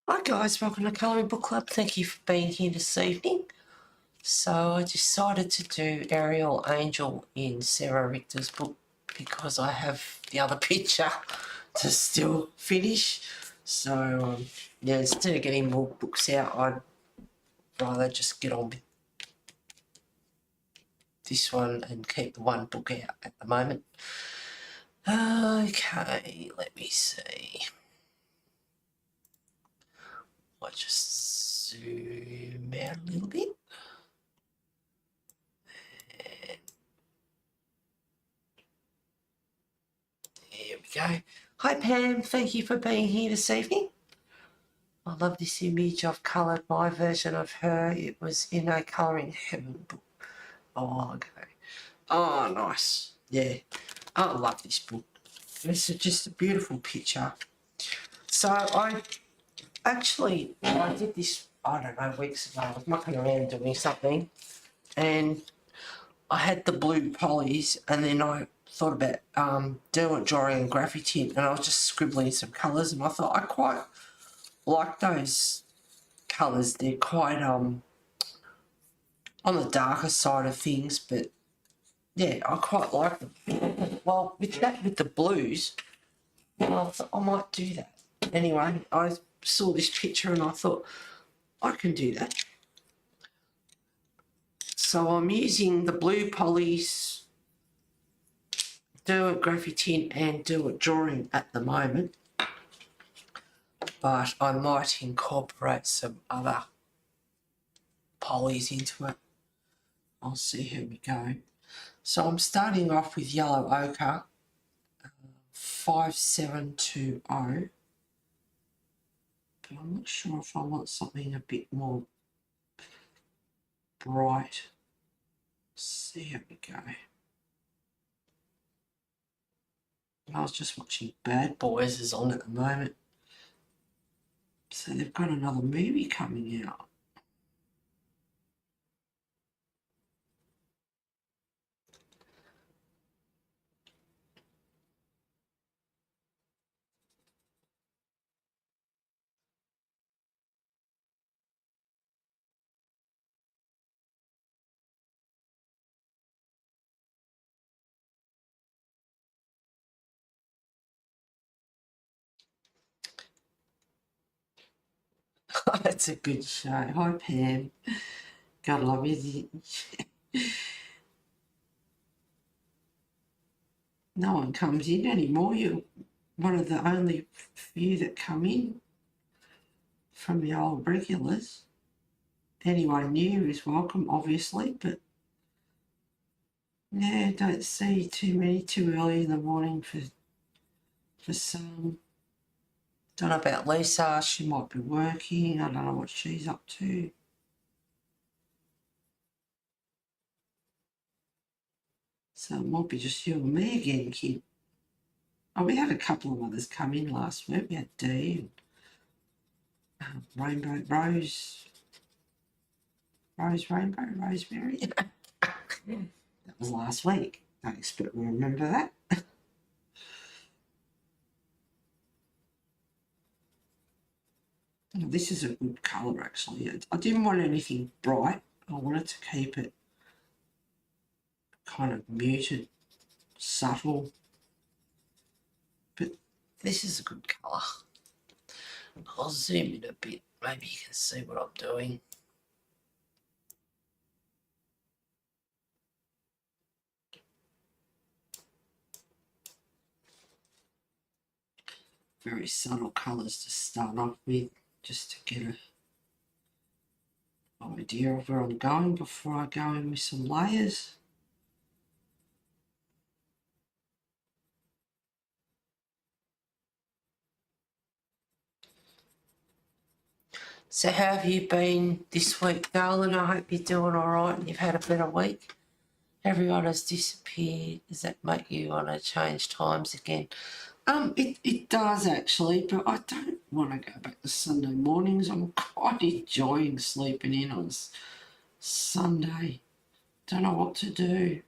Hi guys, welcome to Colouring Book Club. Thank you for being here this evening. So I decided to do Ariel Angel in Sarah Richter's book because I have the other picture to still finish. So yeah, instead of getting more books out, I'd rather just get on with this one and keep the one book out at the moment. Okay, let me see. I'll just zoom out a little bit. There we go. Hi Pam, thank you for being here this evening. I love this image. I've coloured my version of her. It was in a Colouring Heaven book a while ago. Oh, nice. Yeah, I love this book. It's just a beautiful picture. So I did this, I don't know, weeks ago. I was mucking around doing something and I had the blue polys and then I thought about derwent drawing and graffiti and I was just scribbling some colours and I thought I quite like those colours. They're quite on the darker side of things, but yeah, I quite like them. Well, with the blues, I thought I might do that. Anyway, I saw this picture and I thought I can do that. So I'm using the blue polys, derwent graffiti and derwent drawing at the moment, but I might incorporate some other polys into it. I'll see how we go. So I'm starting off with yellow ochre, 5720, but I'm not sure if I want something a bit more bright. Let's see how we go. I was just watching Bad Boys is on at the moment. So they've got another movie coming out. That's a good show. Hi Pam. Gotta love you. No one comes in anymore. You're one of the only few that come in from the old regulars. Anyone new is welcome, obviously, but yeah, don't see too many too early in the morning for some. Don't know about Lisa, she might be working, I don't know what she's up to. So it might be just you and me again, kid. Oh, we had a couple of others come in last week. We had Dee and Rainbow Rosemary. That was last week. Don't expect me to remember that. Oh, this is a good colour actually. I didn't want anything bright. I wanted to keep it kind of muted, subtle. But this is a good colour. I'll zoom in a bit. Maybe you can see what I'm doing. Very subtle colours to start off with, just to get an idea of where I'm going before I go in with some layers. So how have you been this week, darling? I hope you're doing all right and you've had a better week. Everyone has disappeared. Does that make you want to change times again? It does actually, but I don't want to go back to Sunday mornings. I'm quite enjoying sleeping in on Sunday. Don't know what to do.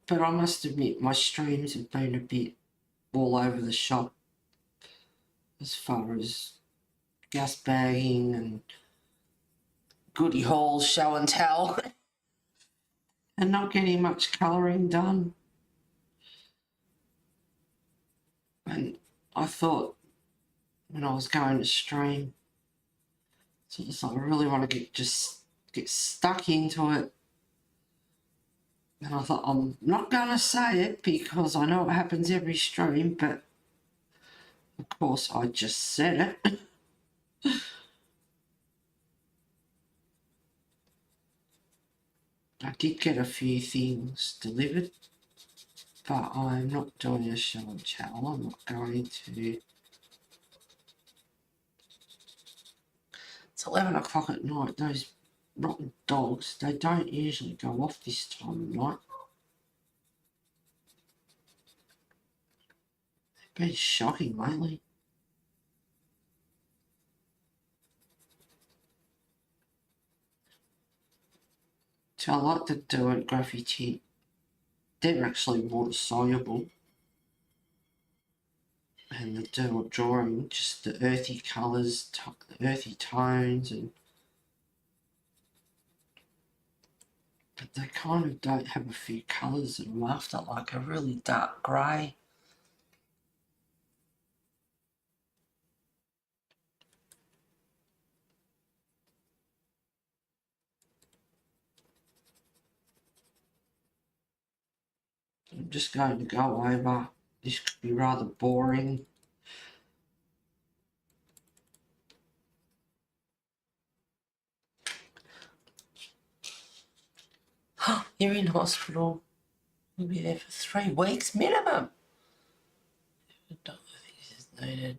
But I must admit, my streams have been a bit all over the shop as far as gas bagging and goodie hauls, show and tell, and not getting much colouring done. And I thought when I was going to stream, so it's like I really want to get stuck into it. And I thought, I'm not going to say it because I know it happens every stream, but of course I just said it. I did get a few things delivered, but I'm not doing a show and tell. I'm not going to. It's 11 o'clock at night. Those rotten dogs, they don't usually go off this time of night. They've been shocking lately. So I like the Derwent graffiti. They're actually water soluble. And the Derwent drawing, just the earthy colours, the earthy tones, and but they kind of don't have a few colours that I'm after, like a really dark grey. I'm just going to go over. This could be rather boring. You're in hospital. You'll be there for 3 weeks minimum. I think this is needed.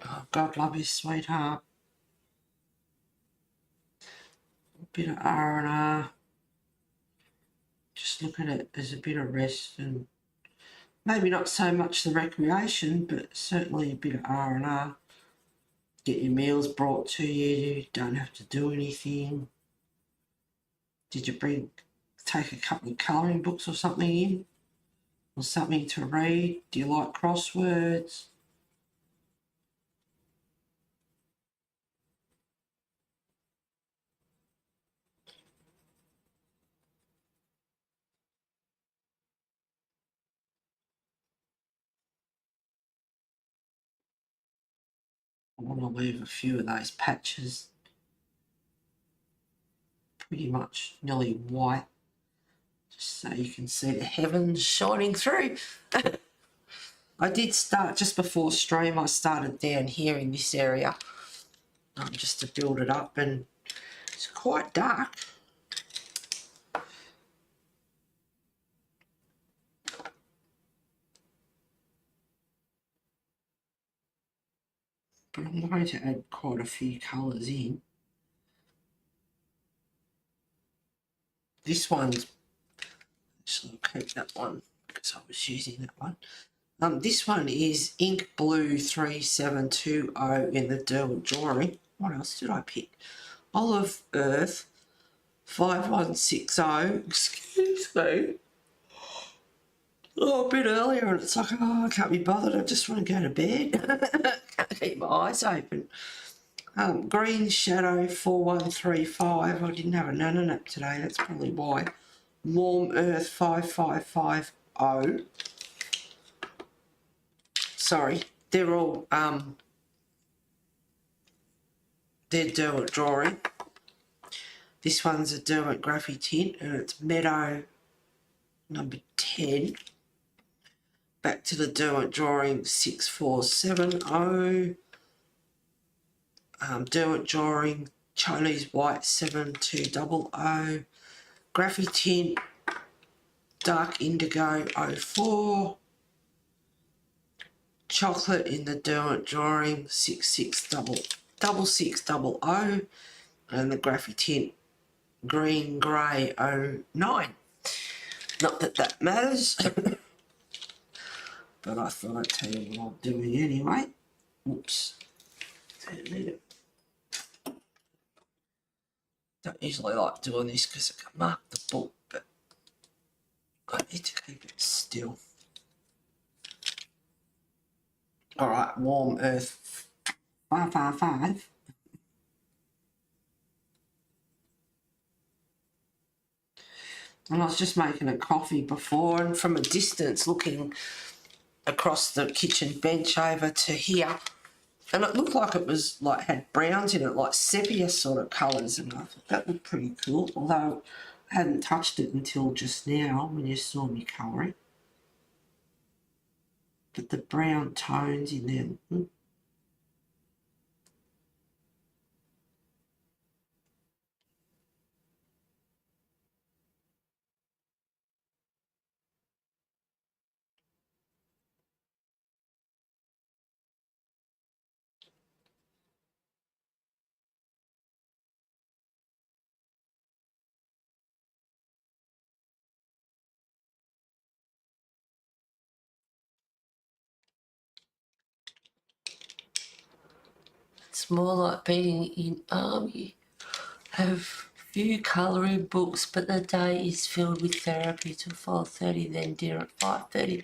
Oh, God love you, sweetheart. A bit of R&R. Just look at it as a bit of rest, and maybe not so much the recreation, but certainly a bit of R&R. Get your meals brought to you. You don't have to do anything. Did you take a couple of colouring books or something in? Or something to read? Do you like crosswords? I want to leave a few of those patches pretty much nearly white, just so you can see the heavens shining through. I did start just before stream. I started down here in this area just to build it up, and it's quite dark. But I'm going to add quite a few colours in. This one's, actually I'll keep that one because I was using that one. This one is Ink Blue 3720 in the Derwent drawing. What else did I pick? Olive Earth 5160. Excuse me. Oh, a bit earlier, and it's like, oh, I can't be bothered. I just want to go to bed. Can't keep my eyes open. Green Shadow 4135. I didn't have a nana nap today. That's probably why. Warm Earth 5550. Sorry, they're all they're Derwent drawing. This one's a Derwent Graphy tint, and it's Meadow number 10. Back to the Derwent drawing 6470. Derwent drawing Chinese White 7200. Graphy tint Dark Indigo 04. Chocolate in the Derwent drawing 6600, and the Graphy tint Green Grey 09. Not that that matters, but I thought I'd tell you what I'm doing anyway. Oops. Don't usually like doing this because I can mark the book, but I need to keep it still. Alright, warm earth 555. And I was just making a coffee before, and from a distance looking across the kitchen bench over to here, and it looked like it was like had browns in it, like sepia sort of colours, and I thought that looked pretty cool, although I hadn't touched it until just now when you saw me colouring. But the brown tones in there. It's more like being in army. Have few colouring books, but the day is filled with therapy till 4:30, then dinner at 5:30,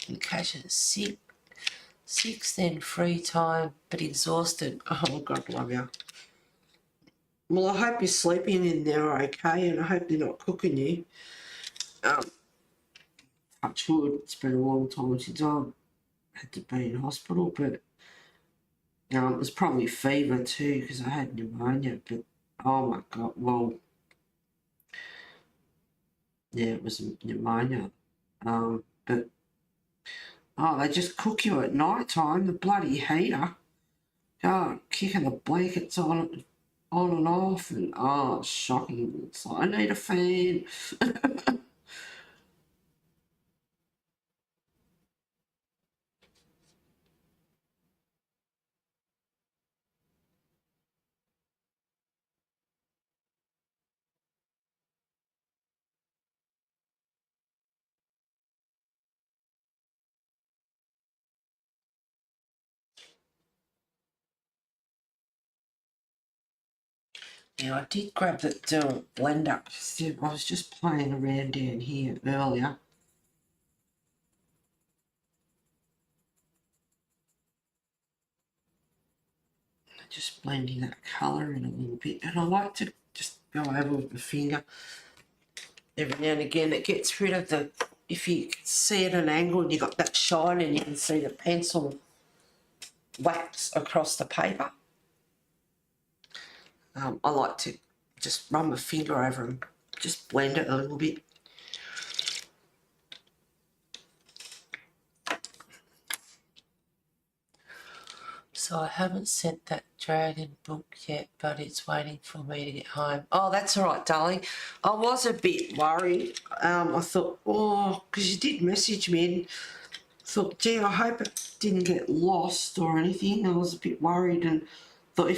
and cash at 6, then free time, but exhausted. Oh, God love you. Well, I hope you're sleeping in there okay, and I hope they're not cooking you. Touch wood, it's been a long time since I had to be in hospital, but it was probably fever too, because I had pneumonia, but oh my God, well, yeah, it was pneumonia. But oh, they just cook you at night time, the bloody heater. Oh, kicking the blankets on and off, and oh, it's shocking. It's like, I need a fan. Yeah, I did grab that blender. I was just playing around down here earlier. Just blending that colour in a little bit, and I like to just go over with my finger every now and again. It gets rid of the, if you see at an angle and you've got that shine and you can see the pencil wax across the paper. I like to just run my finger over and just blend it a little bit. So I haven't sent that dragon book yet, but it's waiting for me to get home. Oh, that's all right, darling. I was a bit worried. I thought, oh, because you did message me, and thought, gee, I hope it didn't get lost or anything. I was a bit worried and thought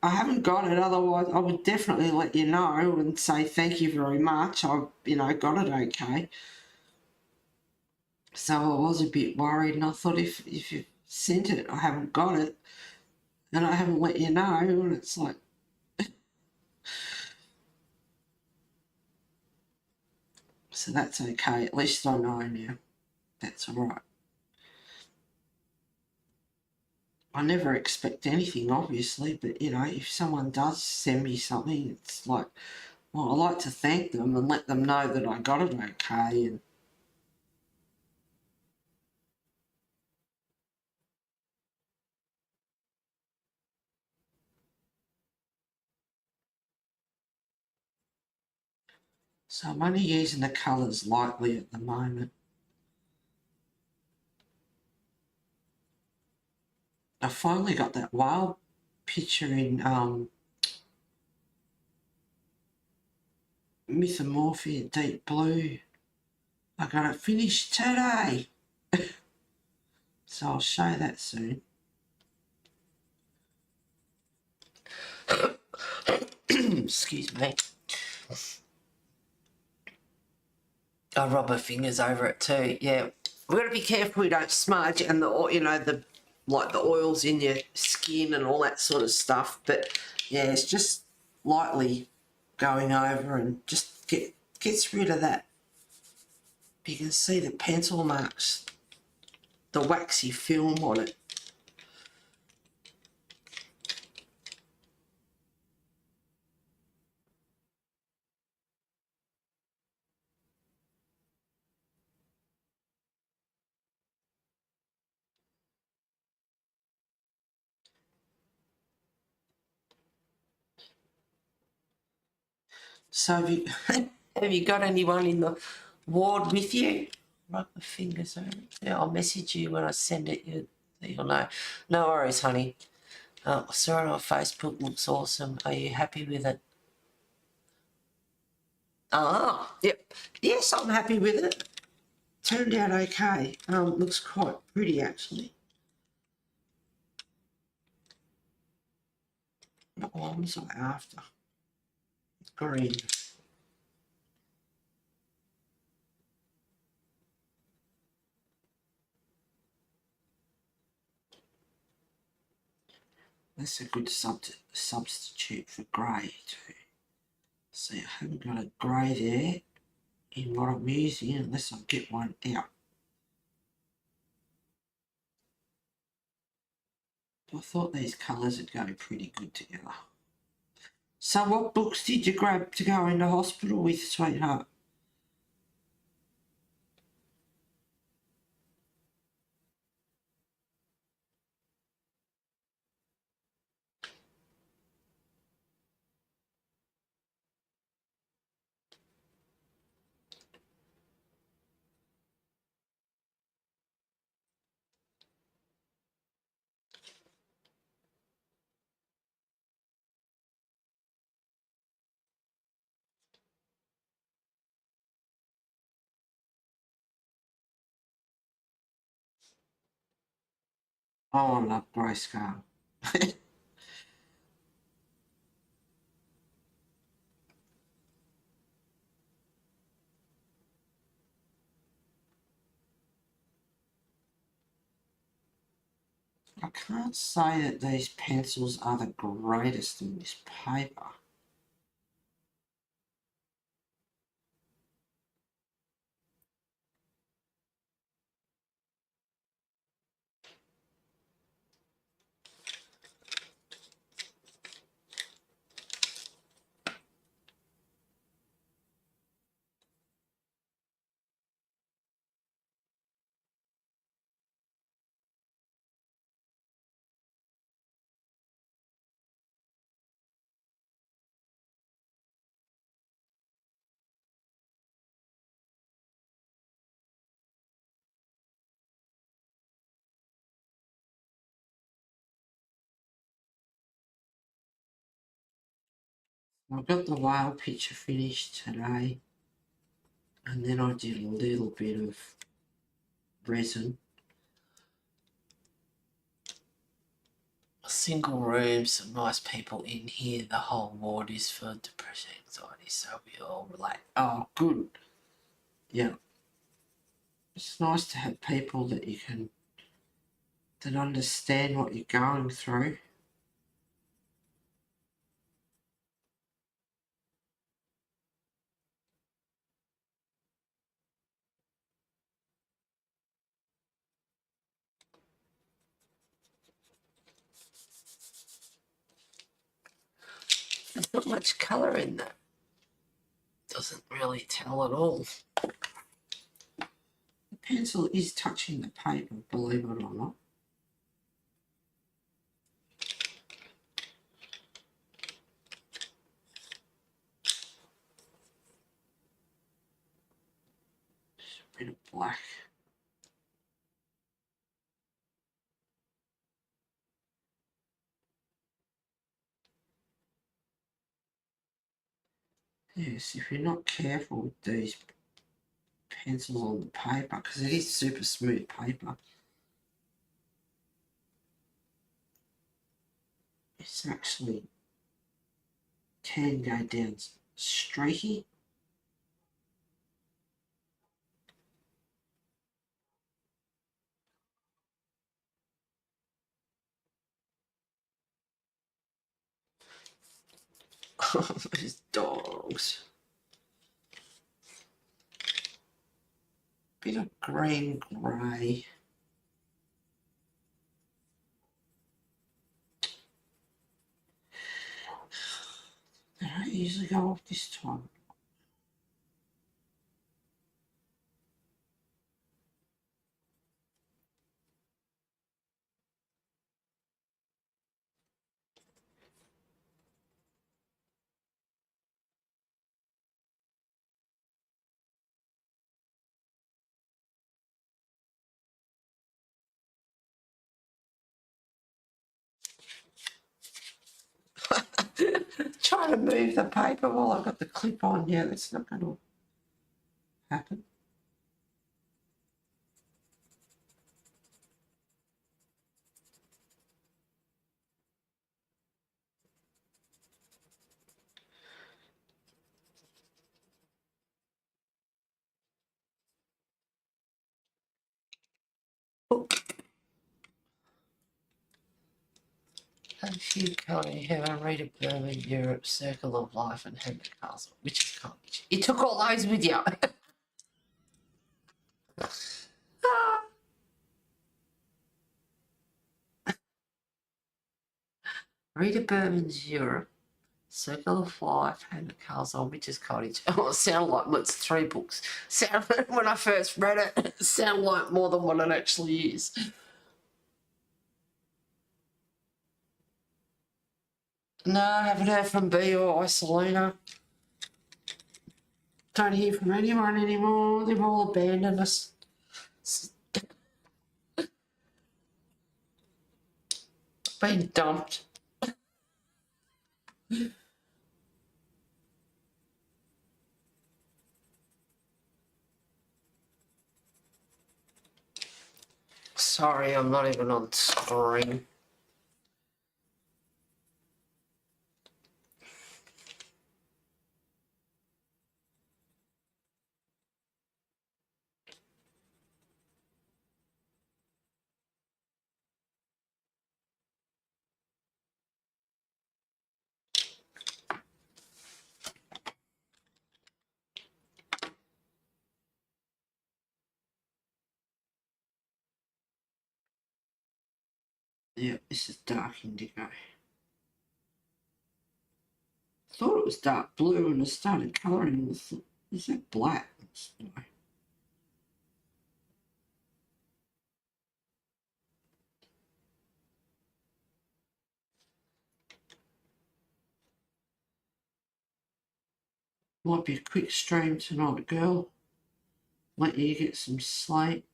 I haven't got it, otherwise I would definitely let you know and say thank you very much. I, got it okay. So I was a bit worried, and I thought if you sent it, I haven't got it, and I haven't let you know, and it's like, so that's okay. At least I know now. That's all right. I never expect anything, obviously, but if someone does send me something, it's like, well, I like to thank them and let them know that I got it okay. And so I'm only using the colours lightly at the moment. I finally got that wild picture in Mythomorphia Deep Blue. I got it finished today. So I'll show that soon. Excuse me. I rub my fingers over it too. Yeah, we've got to be careful we don't smudge, and the oils in your skin and all that sort of stuff. But yeah, it's just lightly going over and just gets rid of that you can see the pencil marks, the waxy film on it. So have you, have you got anyone in the ward with you? Rub my fingers over it. Yeah, I'll message you when I send it. You'll know. No worries, honey. I saw it on Facebook. Looks awesome. Are you happy with it? Ah, yep. Yes, I'm happy with it. Turned out okay. Looks quite pretty actually. What one was I after? Green. That's a good substitute for grey too. See, I haven't got a grey there in what I'm using unless I get one out. I thought these colours would go pretty good together. So what books did you grab to go into hospital with, sweetheart? Oh, I love grayscale. I can't say that these pencils are the greatest in this paper. I got the whale picture finished today, and then I did a little bit of resin. A single room, some nice people in here. The whole ward is for depression, anxiety, so we all relate. Oh, good. Yeah. It's nice to have people that that understand what you're going through. There's not much colour in that. Doesn't really tell at all. The pencil is touching the paper, believe it or not. Just a bit of black. Yes, if you're not careful with these pencils on the paper, because it is super smooth paper, it's actually can go down streaky. These dogs. bit of green grey. They don't usually go off this time. Trying to move the paper while I've got the clip on. Yeah, that's not going to happen. Oh. Have you Connie haven't read a Berman, Europe, Circle of Life and Hammer Castle, which is college. You took all those with you. Rita Berman's Europe, Circle of Life, Hammer Castle, Witch's Cottage. Oh, it sounded like it's 3 books. When I first read it, it sounded like more than what it actually is. No, I haven't heard from B or Isolina. Don't hear from anyone anymore. They've all abandoned us. Been dumped. Sorry, I'm not even on screen. Yeah, this is dark indigo. I thought it was dark blue and I started colouring with it. Is that black? No. Might be a quick stream tonight, girl. Let you get some sleep.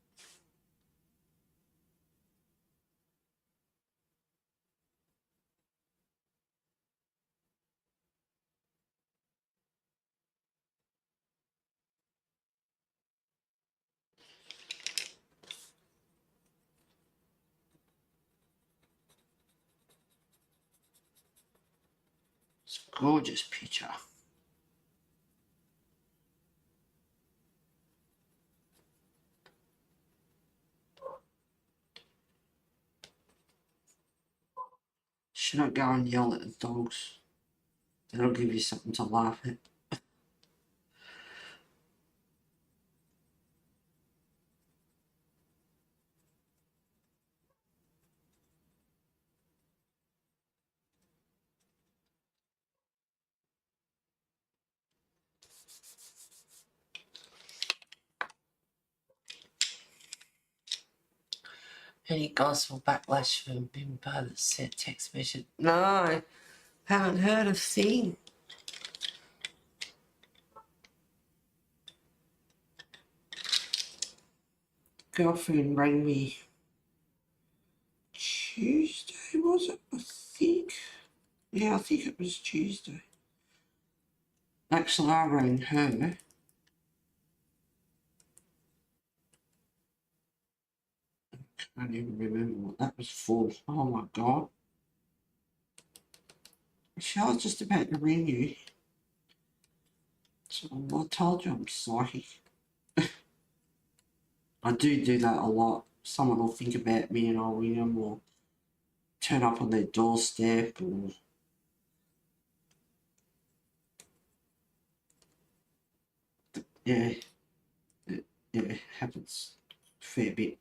It's a gorgeous picture. Should not go and yell at the dogs. That'll give you something to laugh at. Any gospel backlash from Bimbo that said text message? No, haven't heard a thing. Girlfriend rang me Tuesday, was it? I think. Yeah, I think it was Tuesday. Actually, I rang her. I can't even remember what that was for. Oh my God. I was just about to ring you. So I told you I'm psychic. I do that a lot. Someone will think about me and I'll ring them or turn up on their doorstep or... Yeah. yeah, happens a fair bit.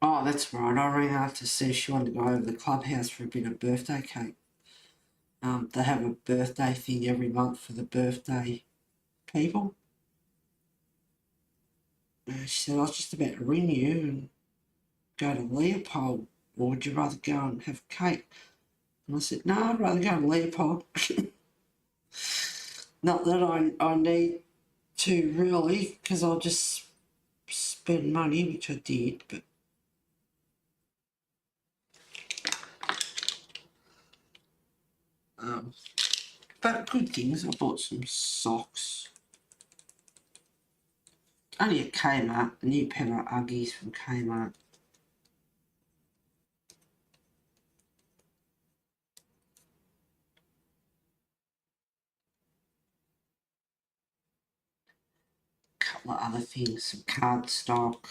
Oh, that's right. I rang her to see if she wanted to go over to the clubhouse for a bit of birthday cake. They have a birthday thing every month for the birthday people. She said, I was just about to ring you and go to Leopold, or would you rather go and have cake? And I said, no, I'd rather go to Leopold. Not that I need to really, because I'll just spend money, which I did, but good things. I bought some socks. Only at Kmart, a new pair of Uggies from Kmart. A couple of other things, some cardstock.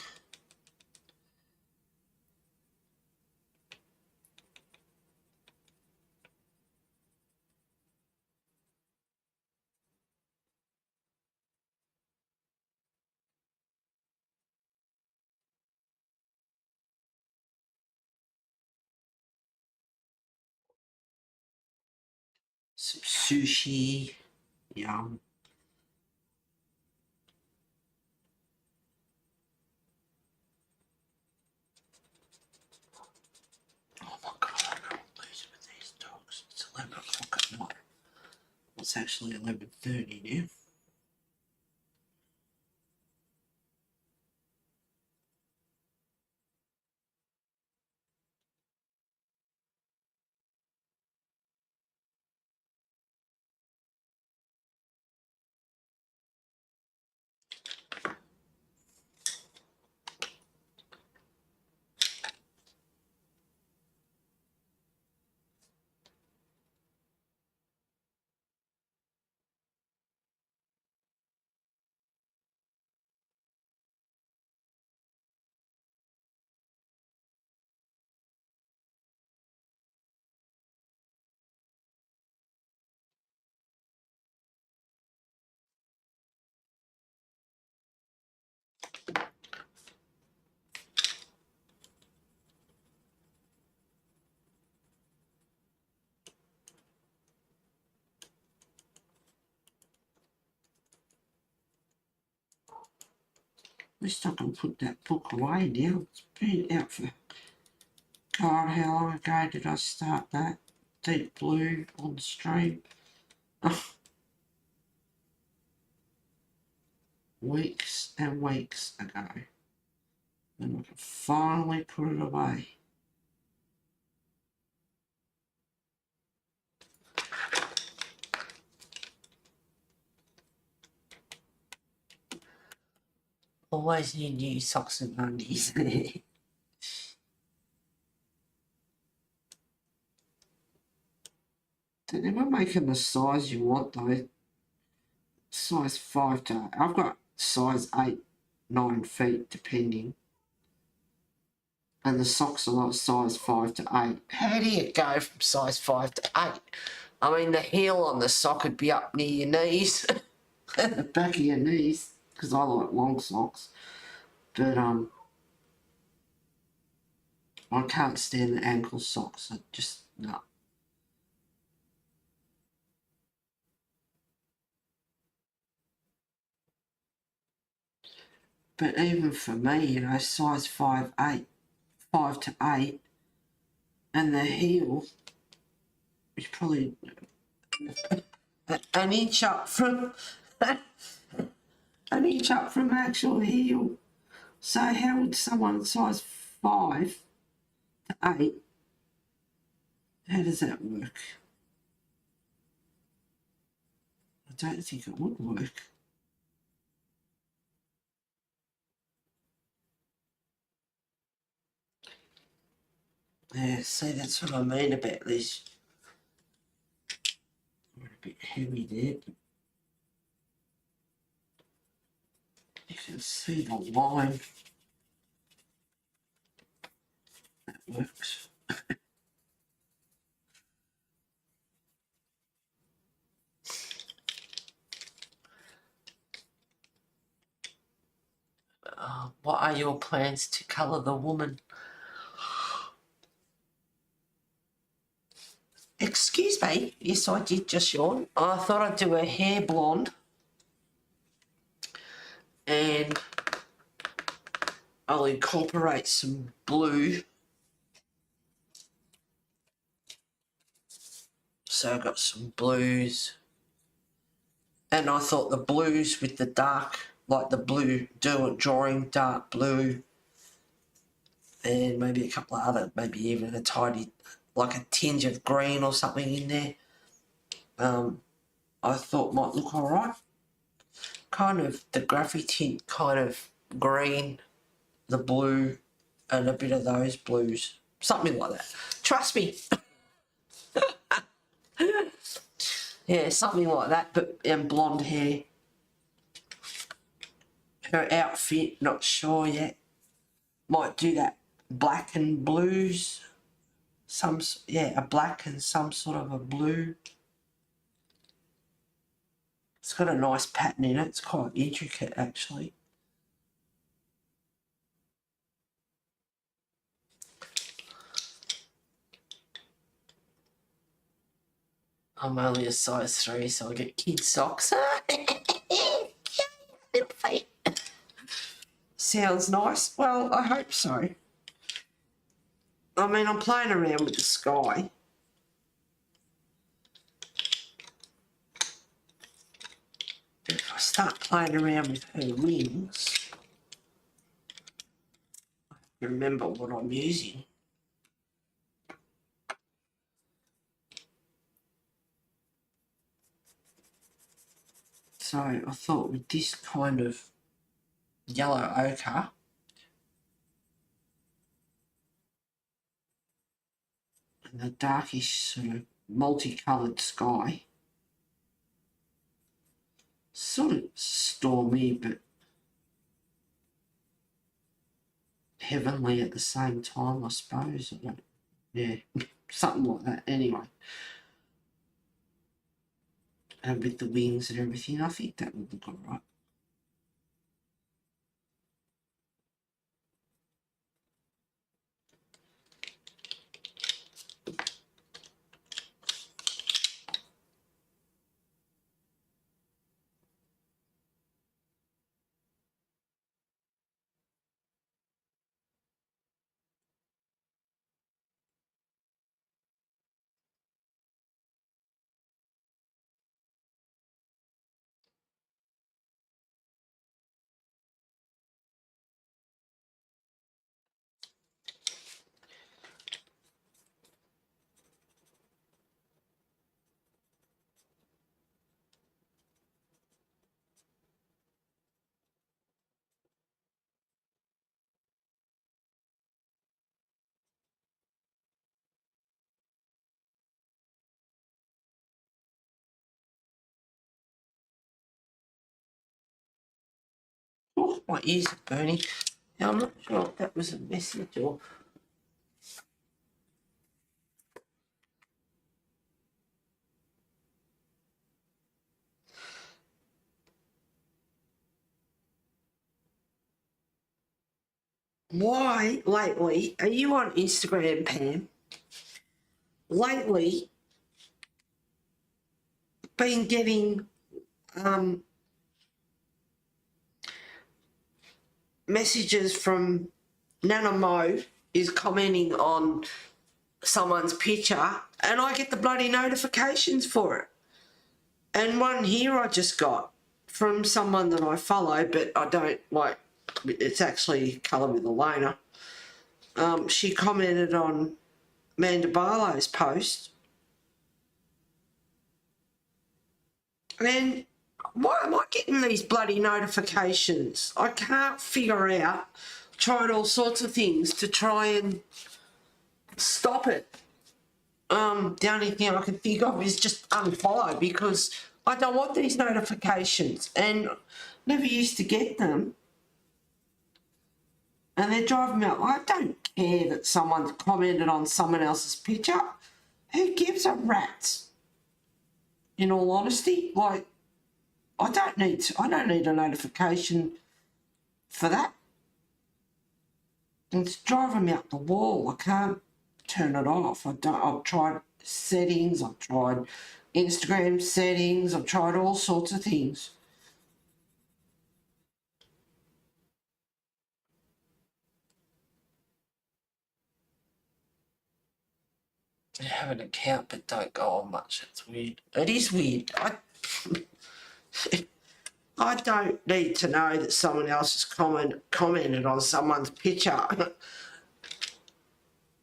Some sushi. Yum. Oh my god, I can't lose with these dogs. It's 11 o'clock at night. It's actually 11:30 now. At least I can put that book away now. It's been out for God, how long ago did I start that? Deep Blue on stream. Weeks and weeks ago. And I can finally put it away. Always need new socks and undies. They're never making the size you want though. Size 5 to 8. I've got size 8, 9 feet depending. And the socks are like size 5 to 8. How do you go from size 5 to 8? I mean, the heel on the sock would be up near your knees. At the back of your knees. Because I like long socks. But, I can't stand the ankle socks. I just, no. But even for me, you know, size 5, 8, 5 to 8, and the heel is probably an inch up from an inch up from actual heel. So how would someone size 5 to 8, how does that work? I don't think it would work. Yeah, see, that's what I mean about these. We're a bit heavy there, but you can see the line. That works. What are your plans to colour the woman? Excuse me. Yes, I did just yawn. I thought I'd do her hair blonde. And I'll incorporate some blue. So I've got some blues. And I thought the blues with the dark, like the blue, drawing dark blue. And maybe a couple of other, maybe even a tiny, like a tinge of green or something in there. I thought might look alright. Kind of the graphy tint, kind of green, the blue, and a bit of those blues. Something like that. Trust me. Yeah, something like that, but blonde hair. Her outfit, not sure yet. Might do that black and blues. A black and some sort of a blue. It's got a nice pattern in it. It's quite intricate, actually. I'm only a size 3, so I get kid socks. Little feet. Sounds nice. Well, I hope so. I mean, I'm playing around with the sky. If I start playing around with her wings, I have to remember what I'm using. So I thought with this kind of yellow ochre, and the darkish sort of multicoloured sky, sort of stormy but heavenly at the same time, I suppose. Yeah, something like that anyway. And with the wings and everything, I think that would look alright. Oh, my ears are burning. Now, I'm not sure if that was a message or... Why, lately, are you on Instagram, Pam? Lately, been getting messages from Nana Mo is commenting on someone's picture and I get the bloody notifications for it. And one here I just got from someone that I follow, but I don't like, it's actually Colour with Elena. She commented on Amanda Barlow's post. And why am I getting these bloody notifications? I can't figure out. Tried all sorts of things to try and stop it. The only thing I can think of is just unfollow because I don't want these notifications and never used to get them. And they're driving me up. I don't care that someone's commented on someone else's picture. Who gives a rat's? In all honesty, like, I don't need a notification for that. It's driving me up the wall. I can't turn it off. I've tried settings, I've tried Instagram settings, I've tried all sorts of things. I have an account but don't go on much. It's weird. It is weird. I don't need to know that someone else has commented on someone's picture.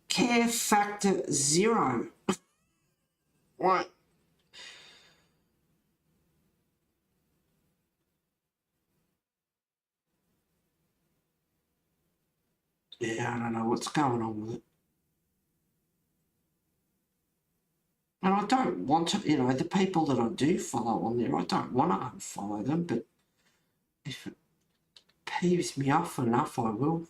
Care factor 0. Right. Yeah, I don't know what's going on with it. And I don't want to, the people that I do follow on there, I don't want to unfollow them, but if it peeves me off enough, I will.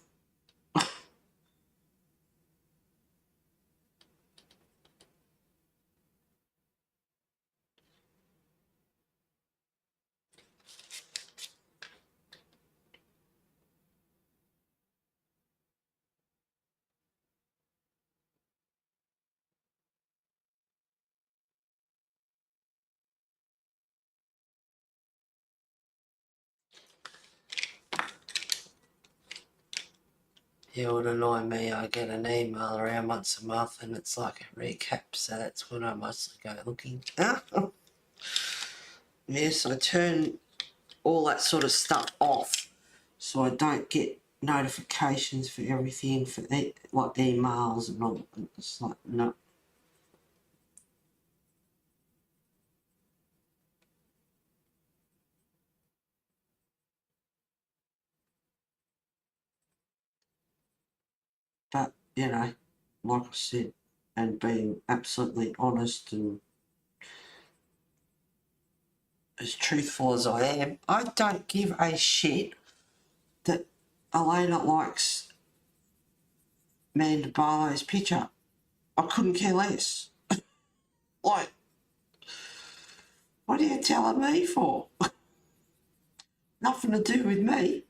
It would annoy me. I get an email around once a month and it's like a recap, so that's when I mostly go looking. Yes, I turn all that sort of stuff off so I don't get notifications for everything, for like emails and all. It's like, no. But, like I said, and being absolutely honest and as truthful as I am, I don't give a shit that Elena likes Amanda Barlow's picture. I couldn't care less. Like, what are you telling me for? Nothing to do with me.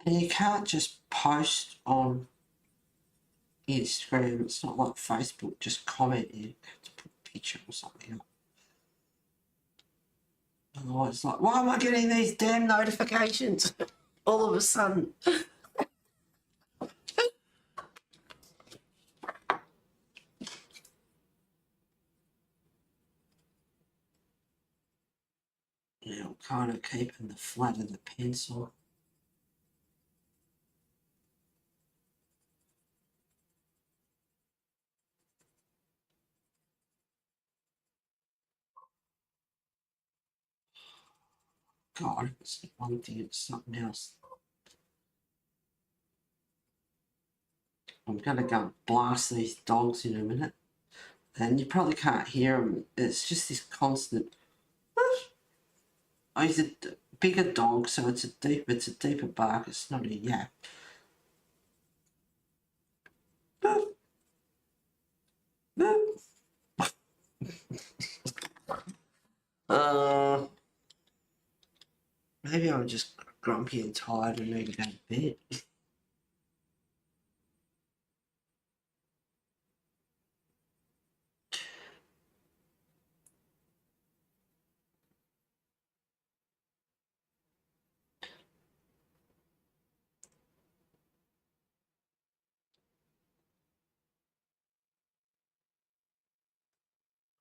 And you can't just post on Instagram. It's not like Facebook, just comment. You have to put a picture or something up. Otherwise, it's like, why am I getting these damn notifications all of a sudden? Kind of keeping the flat of the pencil. God, it's one thing, it's something else. I'm going to go and blast these dogs in a minute. And you probably can't hear them. It's just this constant. Oh, he's a bigger dog, so it's a deeper bark. It's not a yap. Maybe I'm just grumpy and tired and need to go to bed.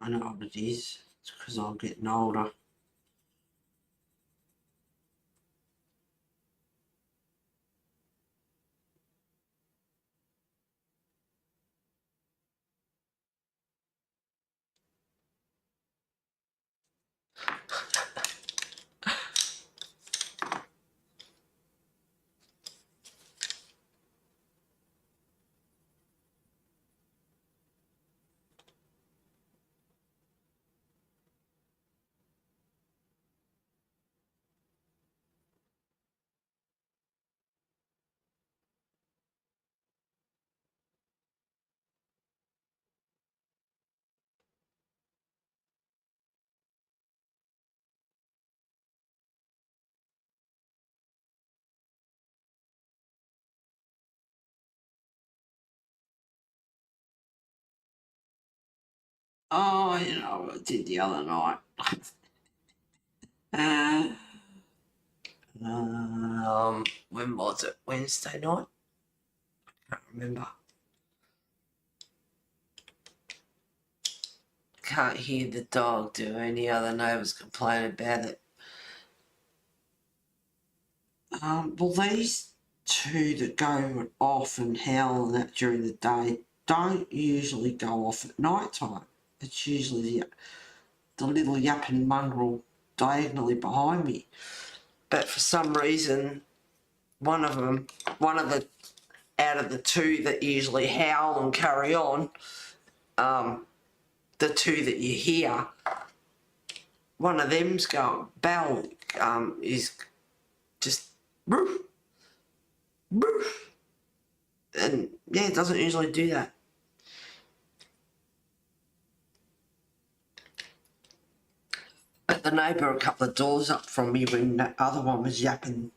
I know what it is. It's because I'm getting older. Oh, you know what I did the other night? When was it? Wednesday night? I can't remember. Can't hear the dog. Do any other neighbours complain about it? Well, these two that go off and howl and that during the day don't usually go off at night time. It's usually the little yapping mongrel diagonally behind me. But for some reason, one of the out of the two that usually howl and carry on, the two that you hear, one of them's going, Bell, is just roof, roof. And yeah, it doesn't usually do that. But the neighbour a couple of doors up from me when that other one was yapping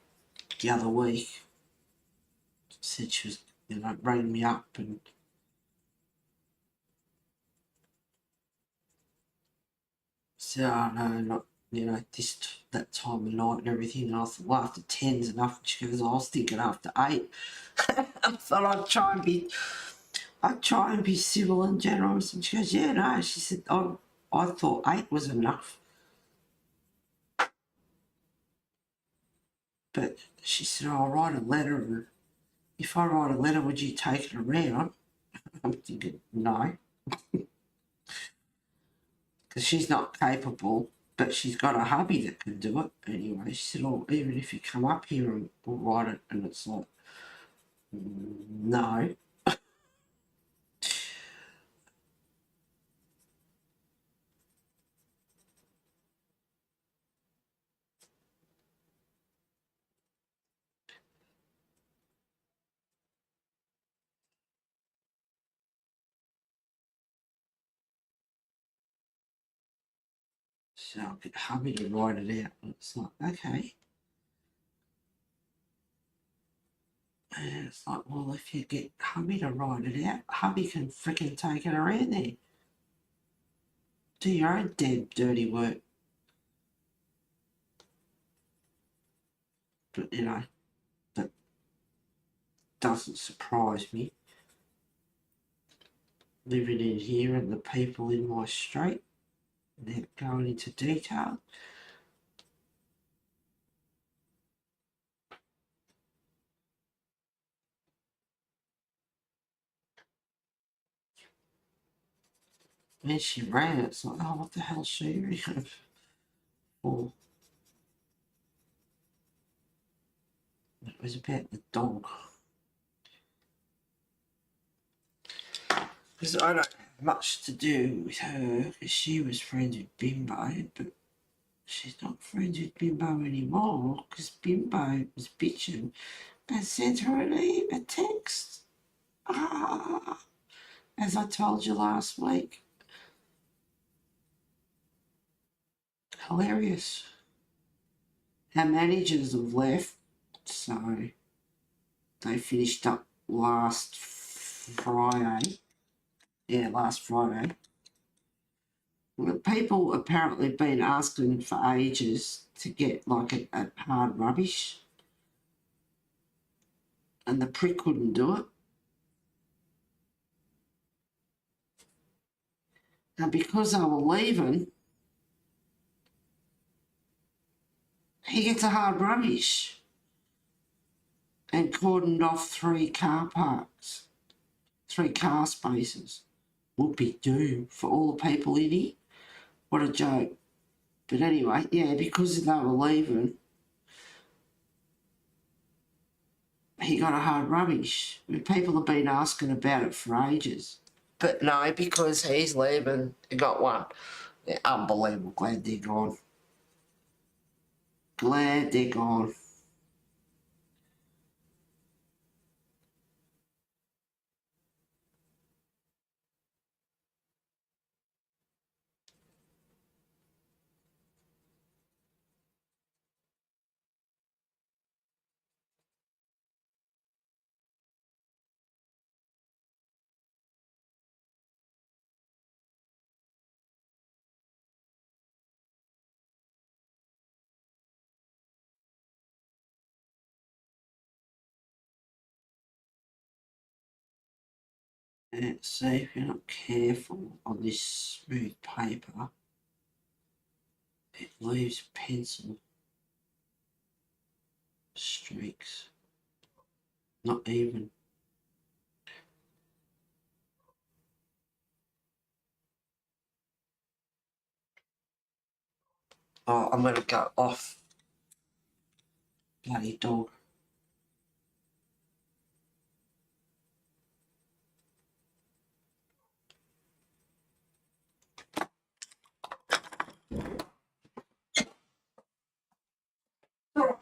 the other week said she was, rang me up and said, oh no, not, that time of night and everything. And I thought, well, after 10's enough. And she goes, I was thinking after 8. I thought I'd try and be civil and generous. And she goes, yeah, no. She said, I thought 8 was enough. But she said, I'll write a letter. And if I write a letter, would you take it around? I'm thinking, no. Because she's not capable, but she's got a hubby that can do it. Anyway, she said, oh, even if you come up here and we'll write it. And it's like, no. So I'll get hubby to write it out. And it's like, okay. And it's like, well, if you get hubby to write it out, hubby can freaking take it around there. Do your own damn dirty work. But, that doesn't surprise me. Living in here and the people in my street, without going into detail. When she ran, it's like, oh, what the hell's she ran for? It was about the dog. Because I don't have much to do with her, because she was friends with Bimbo, but she's not friends with Bimbo anymore, because Bimbo was bitching and sent her a text. As I told you last week. Hilarious. Our managers have left, so they finished up last Friday. Yeah, last Friday. Well, people apparently been asking for ages to get like a hard rubbish, and the prick wouldn't do it. And because they were leaving, he gets a hard rubbish and cordoned off 3 car parks, 3 car spaces. Whoopie-doo for all the people in here. What a joke. But anyway, yeah, because they were leaving, he got a hard rubbish. I mean, people have been asking about it for ages. But no, because he's leaving, he got one. Yeah, unbelievable. Glad they're gone. Glad they're gone. And see, if you're not careful on this smooth paper, it leaves pencil streaks. Not even. Oh, I'm gonna go off. Bloody dog.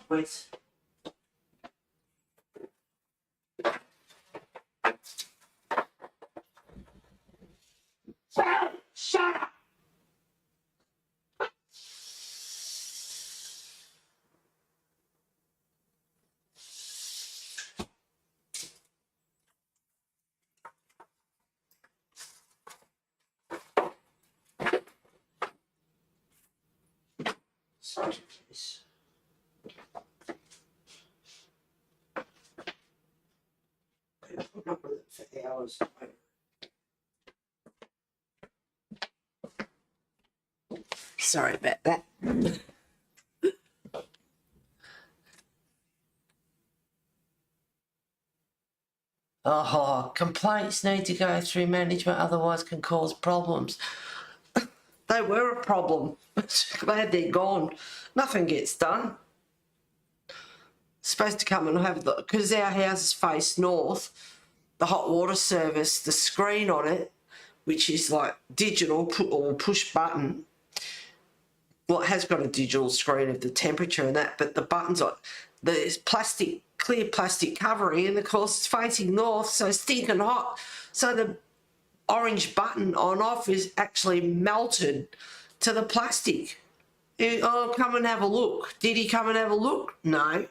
Wait. Shut up! Sorry, please. I've put up with it for hours. Sorry about that. Oh, complaints need to go through management, otherwise can cause problems. They were a problem. Glad they're gone. Nothing gets done. Supposed to come and have the, because our houses face north, the hot water service, the screen on it, which is like digital or push button. Well, it has got a digital screen of the temperature and that, but the buttons on there's plastic, clear plastic covering, and of course it's facing north, so stinking hot. So the orange button on off is actually melted to the plastic. Oh, come and have a look. Did he come and have a look? No.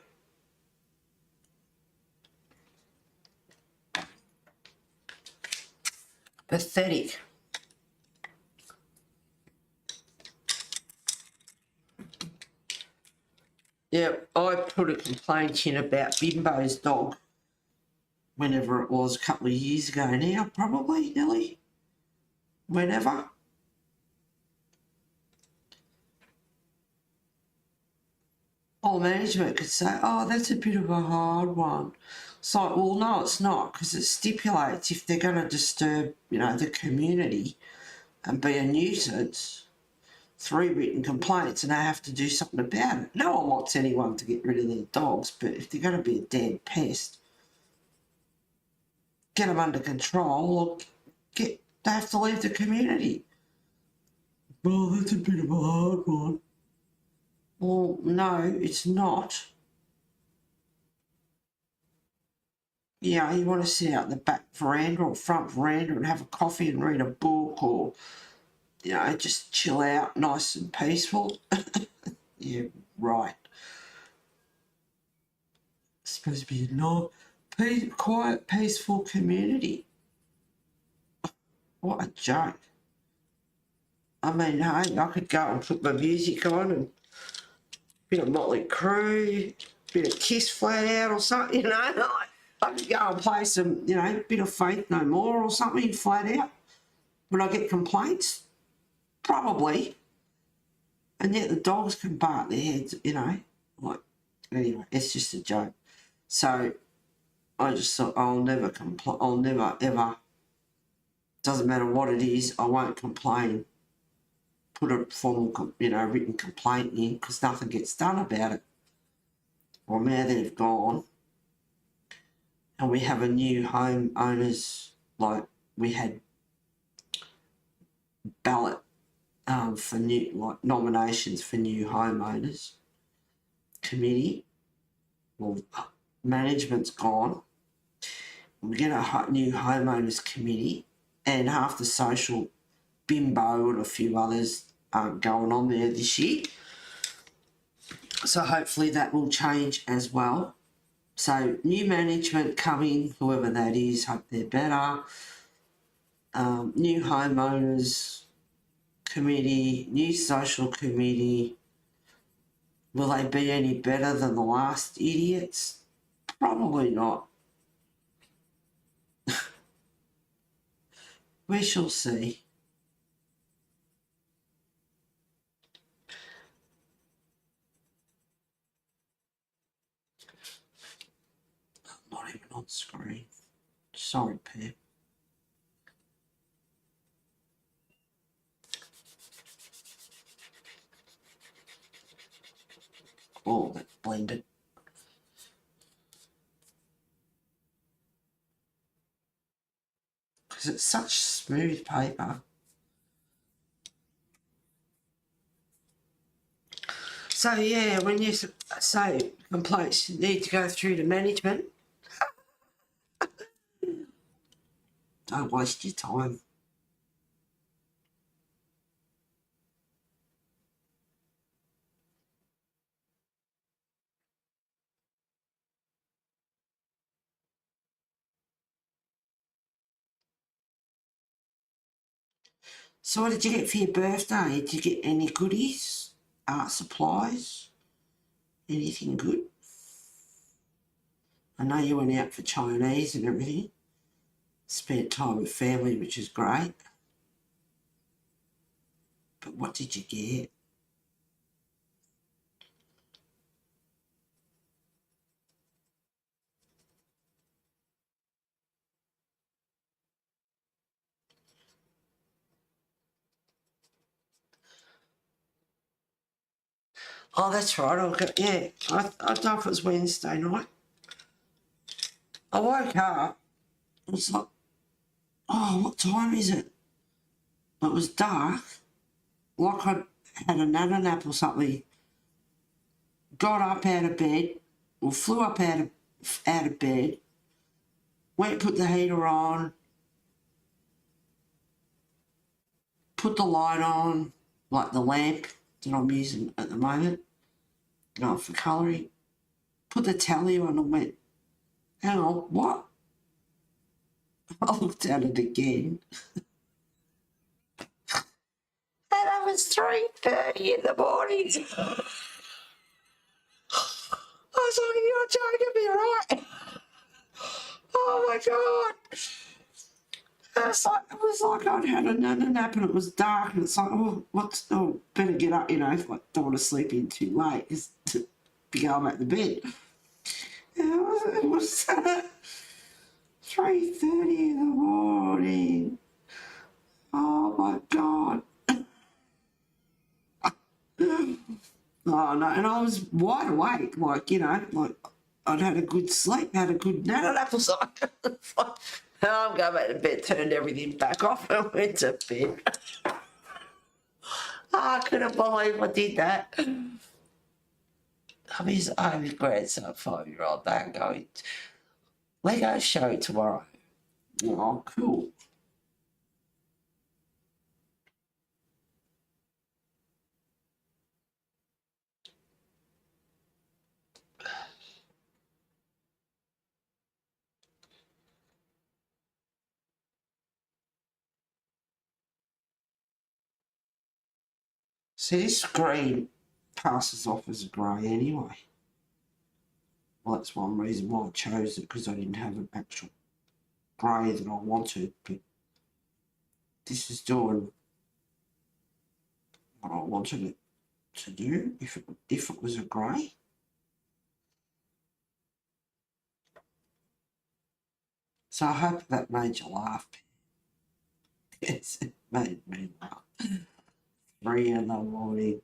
Pathetic. Yeah, I put a complaint in about Bimbo's dog whenever it was, a couple of years ago now, probably, Nelly. Whenever. All management could say, oh, that's a bit of a hard one. It's like, well, no, it's not, because it stipulates if they're going to disturb, you know, the community and be a nuisance, 3 written complaints, and they have to do something about it. No one wants anyone to get rid of their dogs, but if they're going to be a damn pest, get them under control or they have to leave the community. Well, that's a bit of a hard one. Well, no, it's not. Yeah, you want to sit out the back veranda or front veranda and have a coffee and read a book, or, you know, just chill out nice and peaceful. Yeah, right. It's supposed to be a nice, quiet, peaceful community. What a joke. I mean, hey, I could go and put my music on and a bit of Motley Crue, a bit of Kiss Flat Out or something, you know. I could go and play some, you know, bit of Faith No More or something, Flat Out. Would I get complaints? Probably. And yet the dogs can bark their heads, you know. Like, anyway, it's just a joke. So I just thought, I'll never ever, doesn't matter what it is, I won't complain. Put a formal, you know, written complaint in, because nothing gets done about it. Well, now they've gone, and we have a new homeowners, like we had ballot for new, like nominations for new homeowners committee. Well, management's gone. We get a new homeowners committee, and half the social Bimbo and a few others going on there this year. So hopefully that will change as well. So new management coming, whoever that is, hope they're better. New homeowners committee, new social committee. Will they be any better than the last idiots? Probably not. We shall see. Not even on screen. Sorry, Pip. Oh, that's blended. Because it's such smooth paper. So yeah, when you say complaints, you need to go through to management. Don't waste your time. So what did you get for your birthday? Did you get any goodies? Art supplies? Anything good? I know you went out for Chinese and everything. Spent time with family, which is great. But what did you get? Oh, that's right. Yeah, I don't know if it was Wednesday night. I woke up. It was like, oh, what time is it? It was dark. Like I had a nana nap or something. Got up out of bed, or flew up out of bed. Went put the heater on. Put the light on, like the lamp that I'm using at the moment, for colouring. Put the tally on and went, hang on, what? I looked at it again. And it was 3:30 in the morning. I was like, you're joking me, right? Oh my God. It was like I'd had a nap and it was dark and it's like, better get up, if I don't want to sleep in too late, just to be going back to bed. It was 3:30 in the morning. Oh my God. Oh no, and I was wide awake, like I'd had a good sleep, had a good nap or something. I'm going back to bed, turned everything back off and went to bed. I couldn't believe I did that. I'm his only grandson, 5-year-old. They're going Lego show tomorrow. Oh, cool. See, this green passes off as a grey anyway. Well, that's one reason why I chose it, because I didn't have an actual grey that I wanted, but this is doing what I wanted it to do if it was a grey. So I hope that made you laugh. Yes, it made me laugh. 3 in the morning.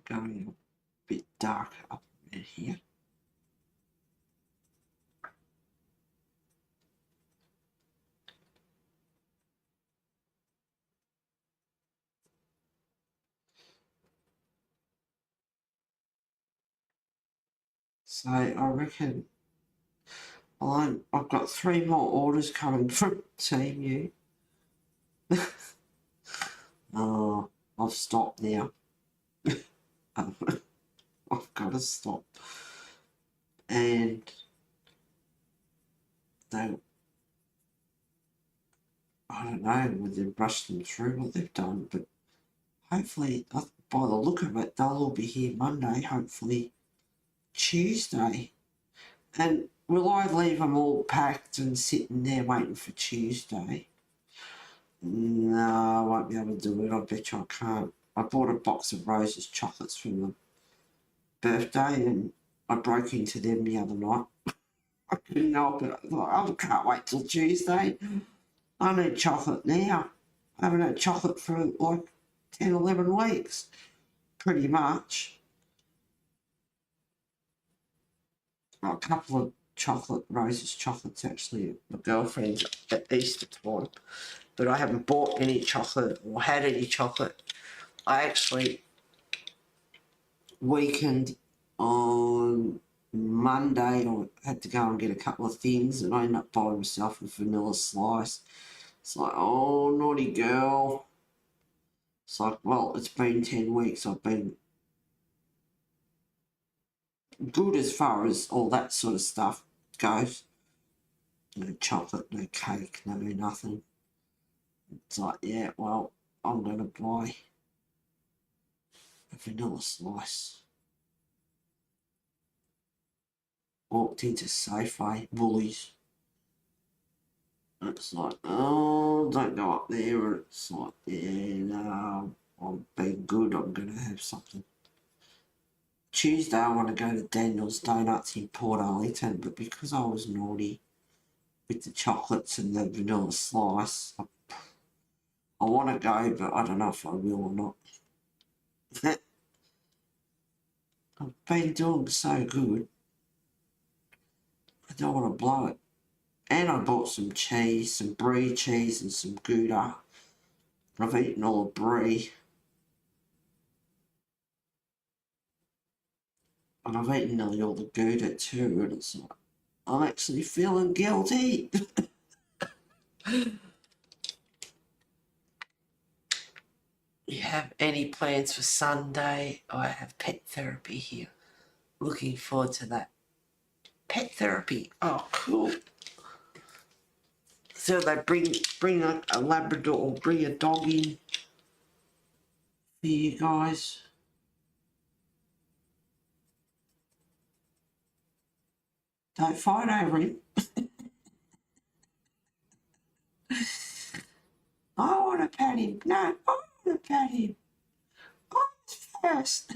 going a bit darker up in here. So I reckon I've got 3 more orders coming from Team U. Oh, I've stopped now. I've got to stop. And they, I don't know whether they've rushed them through what they've done, but hopefully, by the look of it, they'll all be here Monday, hopefully Tuesday. And will I leave them all packed and sitting there waiting for Tuesday? No, I won't be able to do it. I bet you I can't. I bought a box of Rose's chocolates for my birthday and I broke into them the other night. I couldn't help it. I thought, I can't wait till Tuesday. I need chocolate now. I haven't had chocolate for like 10, 11 weeks, pretty much. A couple of Rose's chocolates actually, my girlfriend's at Easter time, but I haven't bought any chocolate or had any chocolate. I actually weekend on Monday, I had to go and get a couple of things and I ended up buying myself a vanilla slice. It's like, oh, naughty girl. It's like, well, it's been 10 weeks. I've been good as far as all that sort of stuff goes. No chocolate, no cake, no nothing. It's like, yeah, well, I'm going to buy a vanilla slice. Walked into Safeway, Woolies. It's like, oh, don't go up there. It's like, yeah, no, I'm being good. I'm going to have something. Tuesday, I want to go to Daniel's Donuts in Port Arlington, but because I was naughty with the chocolates and the vanilla slice, I want to go, but I don't know if I will or not. I've been doing so good. I don't want to blow it. And I bought some cheese, some brie cheese and some Gouda. I've eaten all the brie. And I've eaten nearly all the Gouda too, and it's like, I'm actually feeling guilty. You have any plans for Sunday? I have pet therapy here. Looking forward to that. Pet therapy. Oh, cool. So they bring a Labrador or bring a dog in for you guys. Don't fight over him. I want to pat him. No, I want to pat him. I'm first.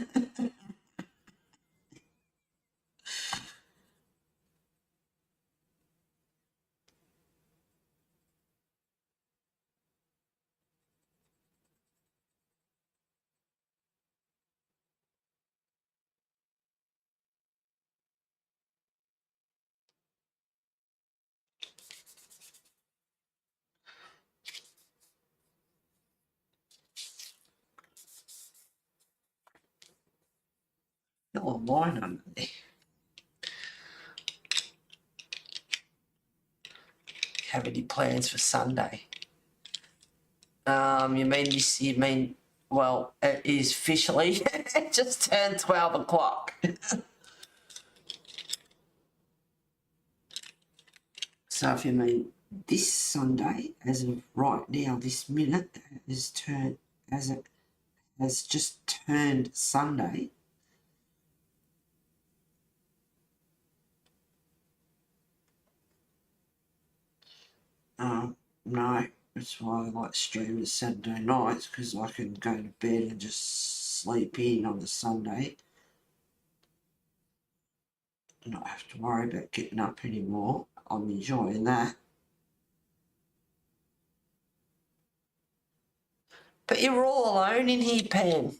Still a line under there. Have any plans for Sunday? You mean, well, it is officially, it just turned 12 o'clock. So if you mean this Sunday, as of right now, this minute, it has just turned Sunday. No, that's why I like streaming Saturday nights, because I can go to bed and just sleep in on the Sunday. Not have to worry about getting up anymore. I'm enjoying that. But you're all alone in here, Pam.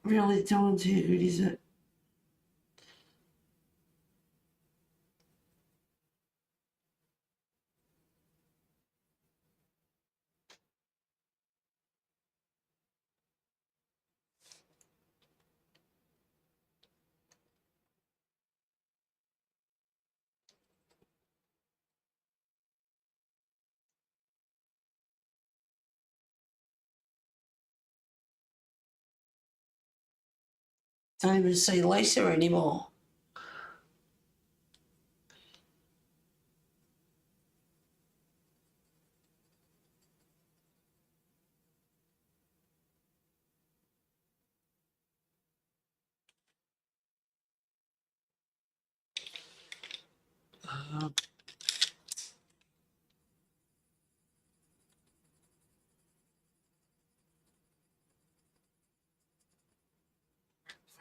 really doing too good, is it? Don't even see Lisa anymore.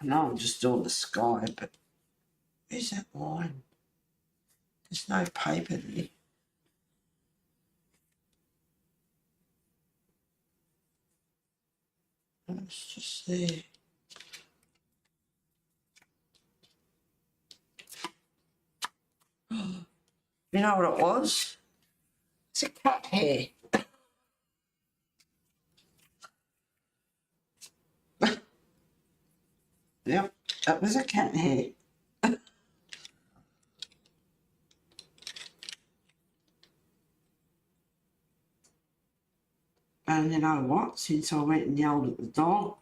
I know I'm just doing the sky, but where's that line? There's no paper there. It's just there. You know what it was? It's a cat hair. Yep, that was a cat hair. And you know what? Since I went and yelled at the dog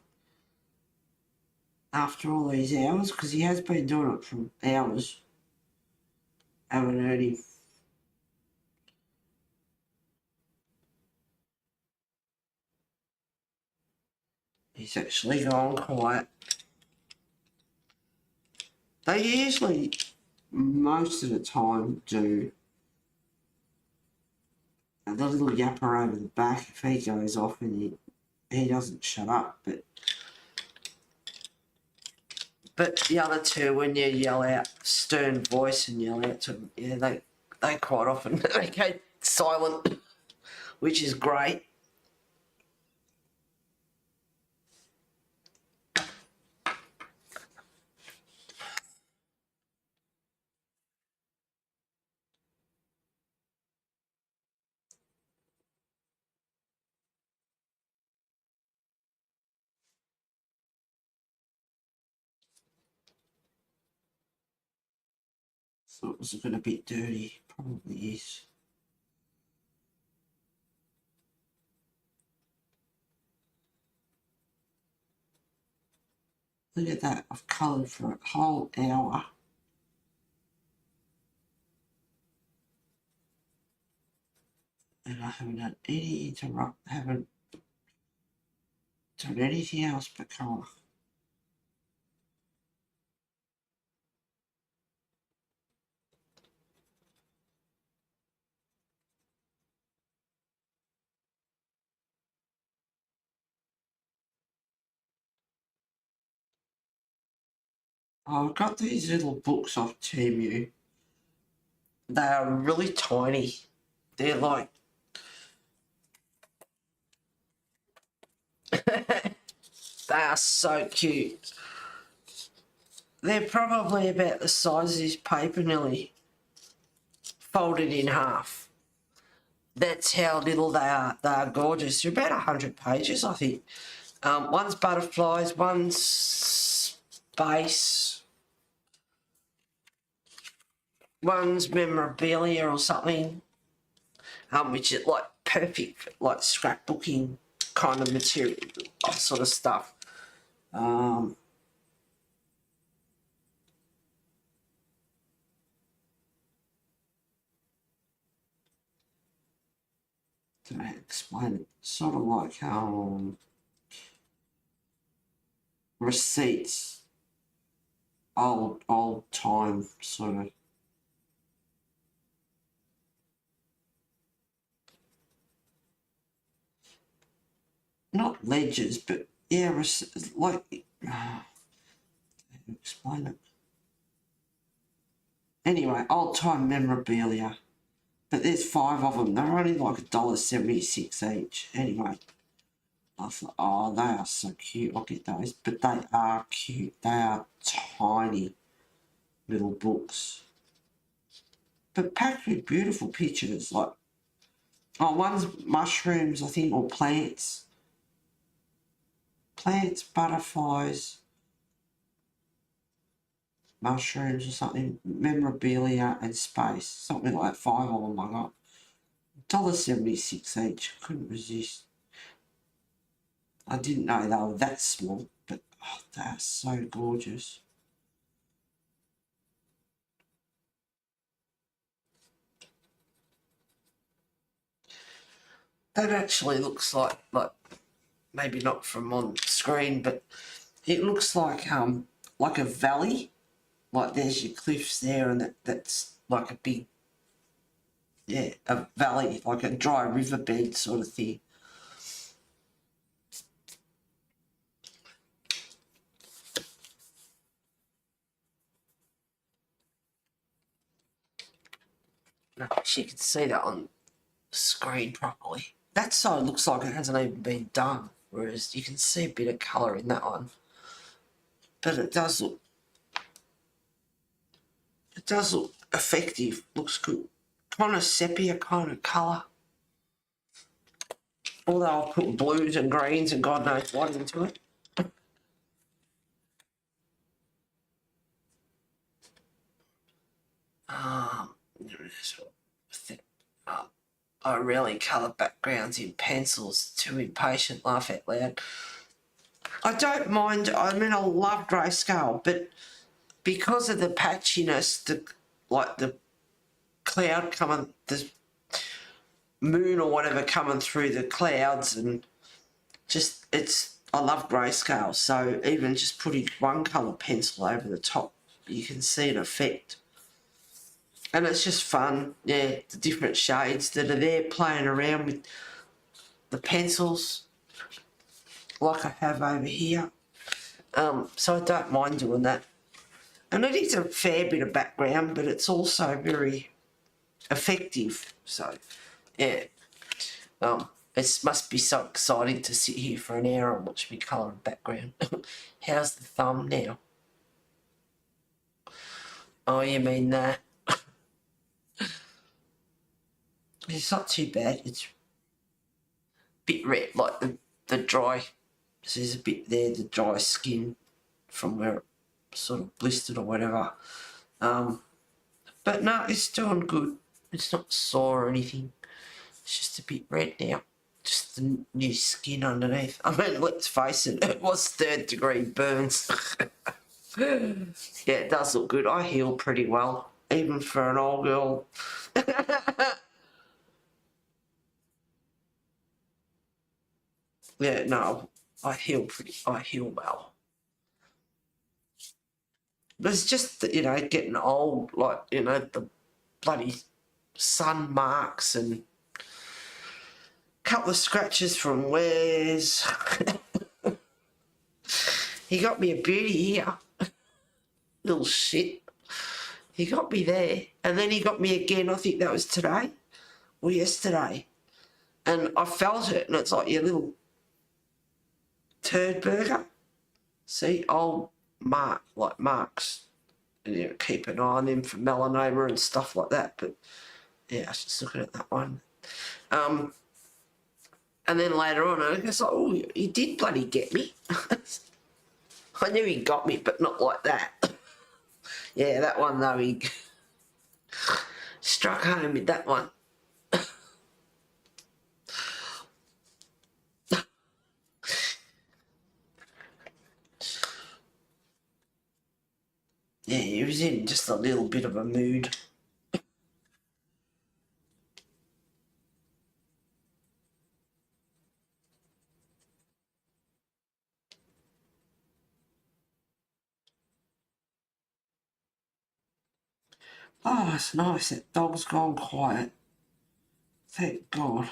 after all these hours, because he has been doing it for hours, haven't heard him. He's actually gone quiet. They usually, most of the time, do a little yapper over the back if he goes off and he doesn't shut up. But the other two, when you yell out stern voice and yell out to them, yeah, they quite often they go silent, which is great. So it was looking a bit dirty, probably is. Look at that, I've coloured for a whole hour. And I haven't had any haven't done anything else but colour. Oh, I got these little books off Temu. They are really tiny. They're like they are so cute. They're probably about the size of this paper, nearly folded in half. That's how little they are. They are gorgeous. They're about 100 pages, I think. One's butterflies, one's space, one's memorabilia or something, which is like perfect, like scrapbooking kind of material, sort of stuff. Don't know how to explain it. Sort of like receipts, old time sort of. Not ledgers, but yeah, like how to explain it. Anyway, old time memorabilia. But there's 5 of them. They're only like $1.76 each. Anyway, I thought, oh, they are so cute. I'll get those. But they are cute. They are tiny little books. But packed with beautiful pictures. Like, oh, one's mushrooms, I think, or plants. Plants, butterflies, mushrooms or something. Memorabilia and space. Something like 5 of them I got. $1.76 each. Couldn't resist. I didn't know they were that small, but oh, they're so gorgeous. That actually looks like maybe not from on screen, but it looks like a valley. Like there's your cliffs there, and that's like a big, yeah, a valley, like a dry riverbed sort of thing. I wish you could see that on screen properly. That side looks like it hasn't even been done, whereas you can see a bit of colour in that one. But it does look effective. Looks good. Kind of sepia kind of colour. Although I'll put blues and greens and God knows what into it. I rarely colour backgrounds in pencils. Too impatient, laugh out loud. I don't mind. I mean, I love grayscale, but because of the patchiness, the cloud coming, the moon or whatever coming through the clouds, and just I love grayscale. So even just putting one colour pencil over the top, you can see an effect. And it's just fun, yeah, the different shades that are there, playing around with the pencils like I have over here. So I don't mind doing that. And it is a fair bit of background, but it's also very effective. So, yeah. It must be so exciting to sit here for an hour and watch me colour a background. How's the thumb now? Oh, you mean that? It's not too bad. It's a bit red, like the dry. So there's a bit there, the dry skin from where it sort of blistered or whatever. But no, it's doing good. It's not sore or anything. It's just a bit red now. Just the new skin underneath. I mean, let's face it, it was 3rd degree burns. Yeah, it does look good. I heal pretty well, even for an old girl. Yeah, no, I heal well. But it's just that, getting old, like, the bloody sun marks and a couple of scratches from Wes. He got me a beauty here. Little shit. He got me there. And then he got me again, I think that was today or yesterday. And I felt it, and it's like your little turd burger. See, old marks. And keep an eye on them for melanoma and stuff like that. But yeah, I was just looking at that one. And then later on, I was like, oh, he did bloody get me. I knew he got me, but not like that. Yeah, that one though, he struck home with that one. Yeah, he was in just a little bit of a mood. Oh, it's nice. That dog's gone quiet. Thank God.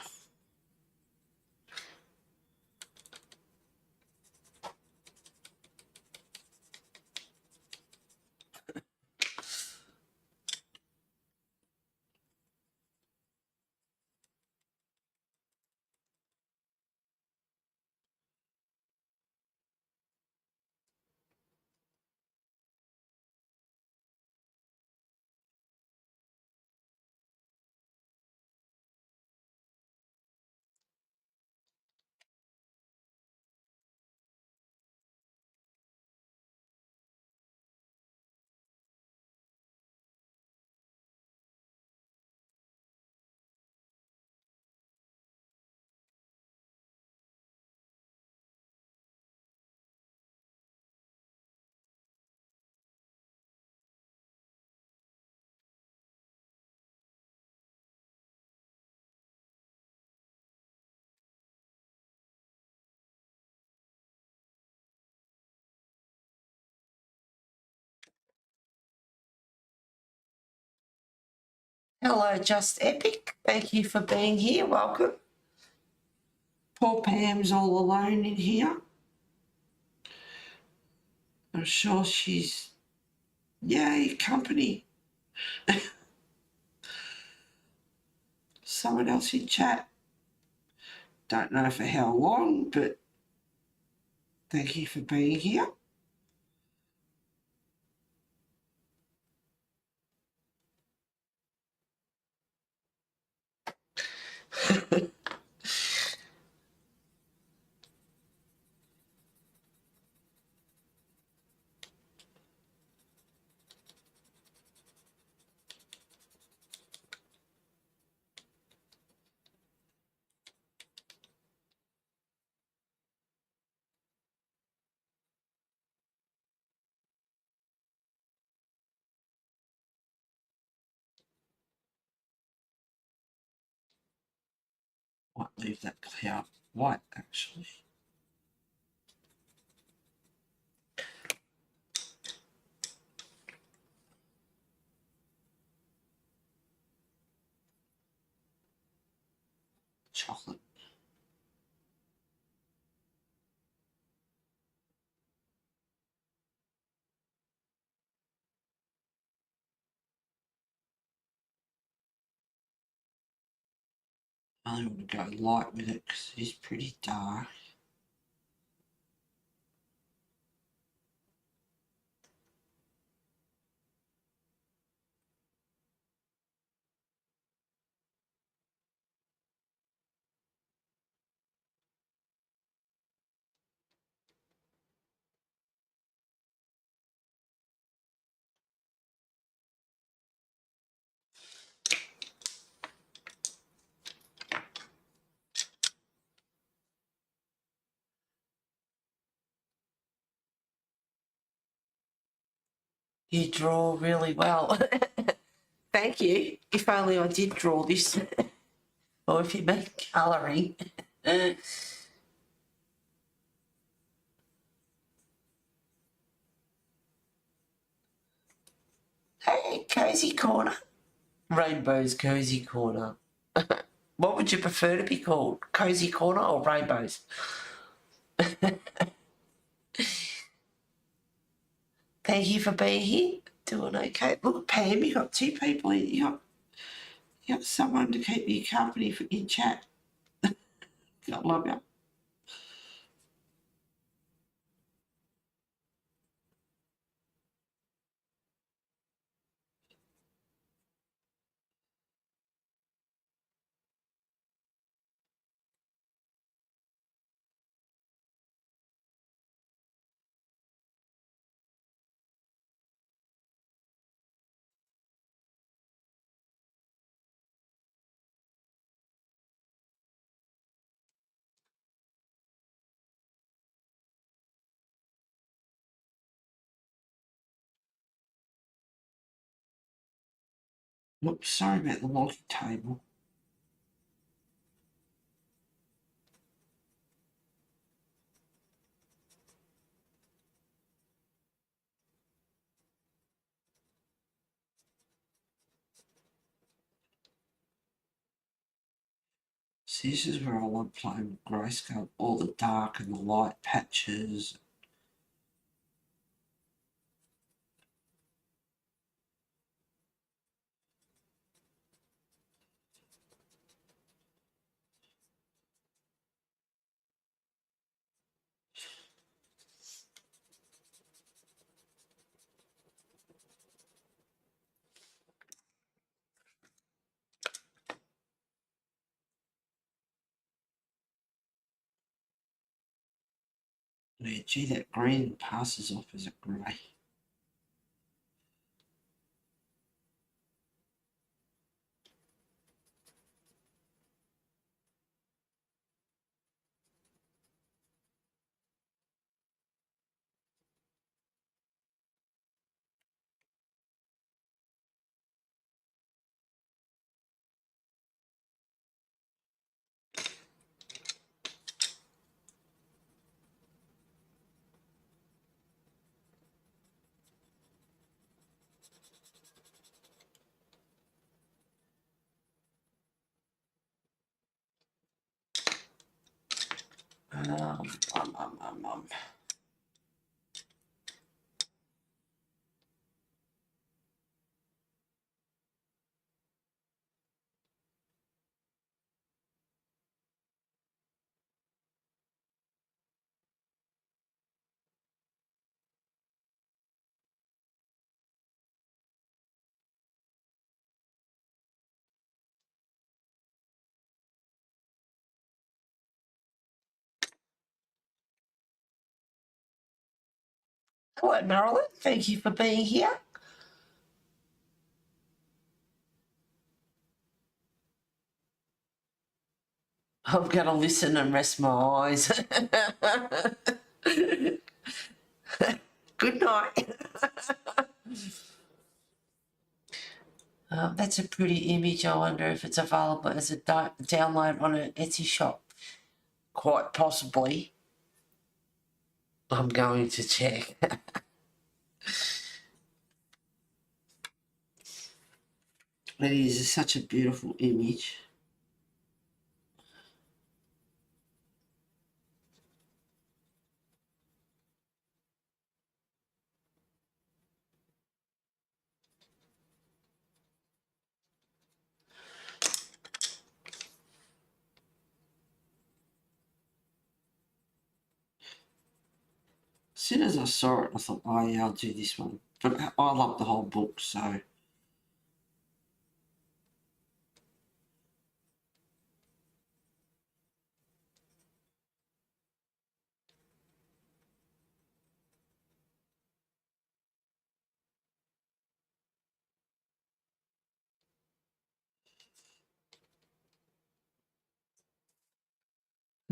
Hello, Just Epic. Thank you for being here. Welcome. Poor Pam's all alone in here. I'm sure she's, yay, company. Someone else in chat. Don't know for how long, but thank you for being here. Might leave that cloud white, actually. Chocolate. I only want to go light with it because it is pretty dark. You draw really well. Thank you. If only I did draw this. Or if you mean colouring. Hey, Cozy Corner. Rainbow's Cozy Corner. What would you prefer to be called? Cozy Corner or Rainbows? Thank you for being here. Doing okay. Look, Pam, you got two people in. You got someone to keep you company for in chat. God love you. Whoops, sorry about the wonky table. See, this is where I love playing with grayscale, all the dark and the light patches. Yeah, gee, that green passes off as a grey. Um. Hello, Marilyn. Thank you for being here. I'm going to listen and rest my eyes. Good night. That's a pretty image. I wonder if it's available as a download on an Etsy shop. Quite possibly. I'm going to check. It is such a beautiful image. As soon as I saw it, I thought, oh yeah, I'll do this one. But I love the whole book, so.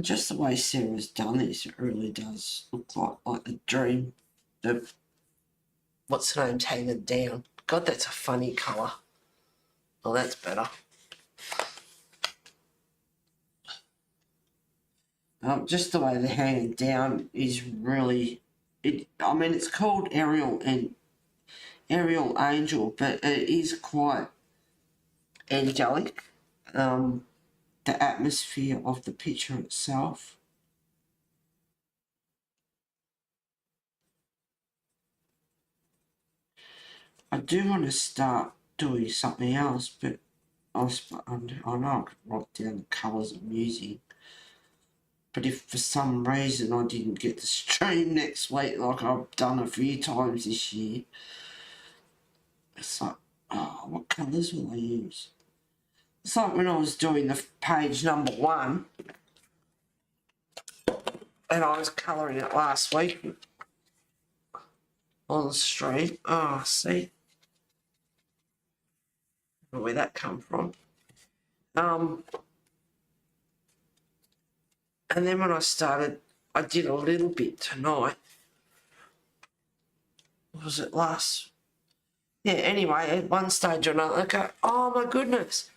Just the way Sarah's done this, it really does look like a dream. What's her name's hanging down. God, that's a funny colour. Oh, that's better. Just the way they're hanging down is really... I mean, it's called Aerial Angel, but it is quite angelic. The atmosphere of the picture itself. I do want to start doing something else, but I know I could write down the colours I'm using. But if for some reason I didn't get to stream next week like I've done a few times this year, it's like, oh, what colours will I use? It's like when I was doing the page number 1 and I was colouring it last week on the stream. Oh, see? I don't know where that come from. And then when I started, I did a little bit tonight. Was it last? Yeah, anyway, at one stage or another, I go, oh my goodness.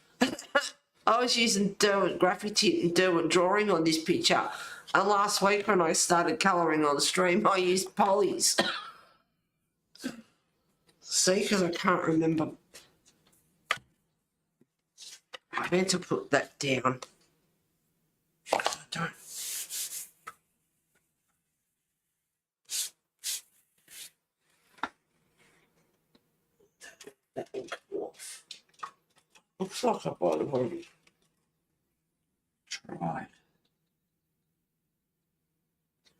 I was using Derwent Graffiti and Derwent Drawing on this picture. And last week when I started colouring on the stream, I used polys. See, because I can't remember. I meant to put that down. I don't. That will come off. Looks like I've already tried.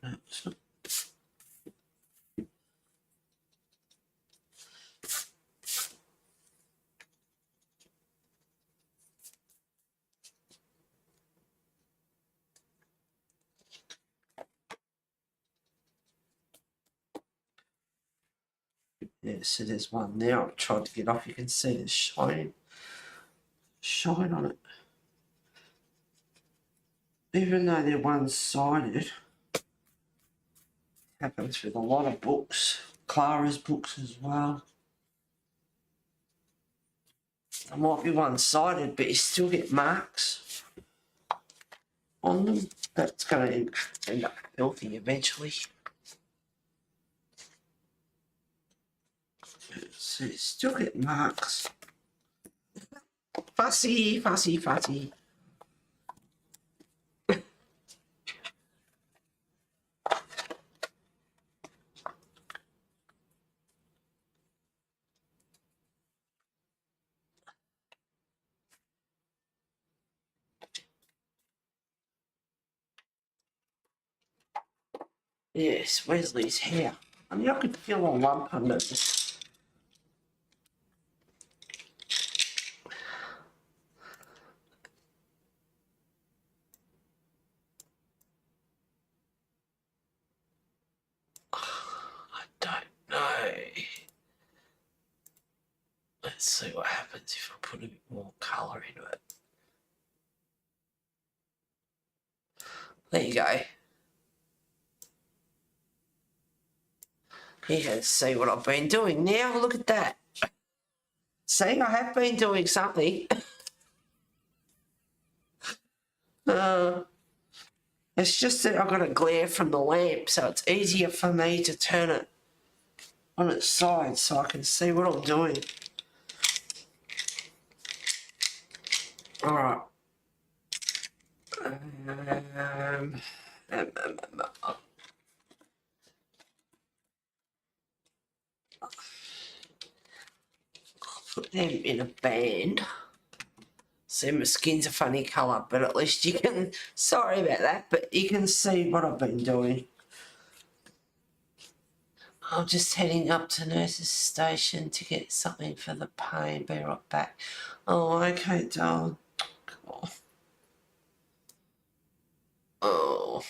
No, it's not. Yeah, so there's one there. I've tried to get off. You can see the shine on it. Even though they're one-sided, happens with a lot of books. Clara's books as well. They might be one-sided, but you still get marks on them. That's going to end up filthy eventually. So you still get marks. Fussy, fussy, fussy. Yes, Wesley's hair. I mean, I could feel a lump under this. I don't know. Let's see what happens if I put a bit more colour into it. There you go. You can see what I've been doing now. Look at that. See, I have been doing something. It's just that I've got a glare from the lamp, so it's easier for me to turn it on its side so I can see what I'm doing. Alright. Put them in a band. See, my skin's a funny colour, but at least you can, sorry about that, but you can see what I've been doing. I'm just heading up to nurse's station to get something for the pain. Be right back. Oh, okay, darling. Oh.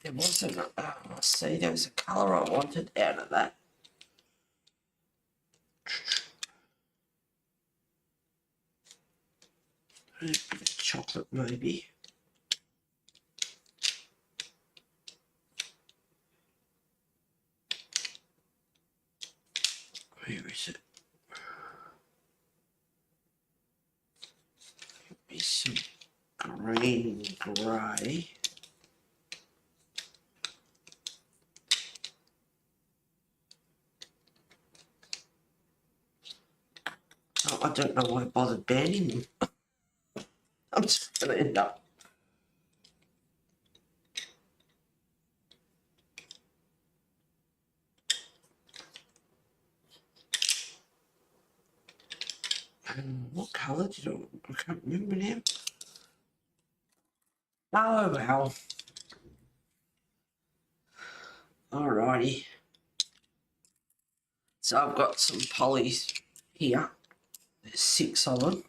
There wasn't a, I see, there was a colour I wanted out of that. A bit of chocolate, maybe. Where is it? Maybe some green and grey. Oh, I don't know why I bothered banding them. I'm just going to end up. What colour did I can't remember now. Oh, well. Alrighty. So I've got some polys here. There's 6 of them.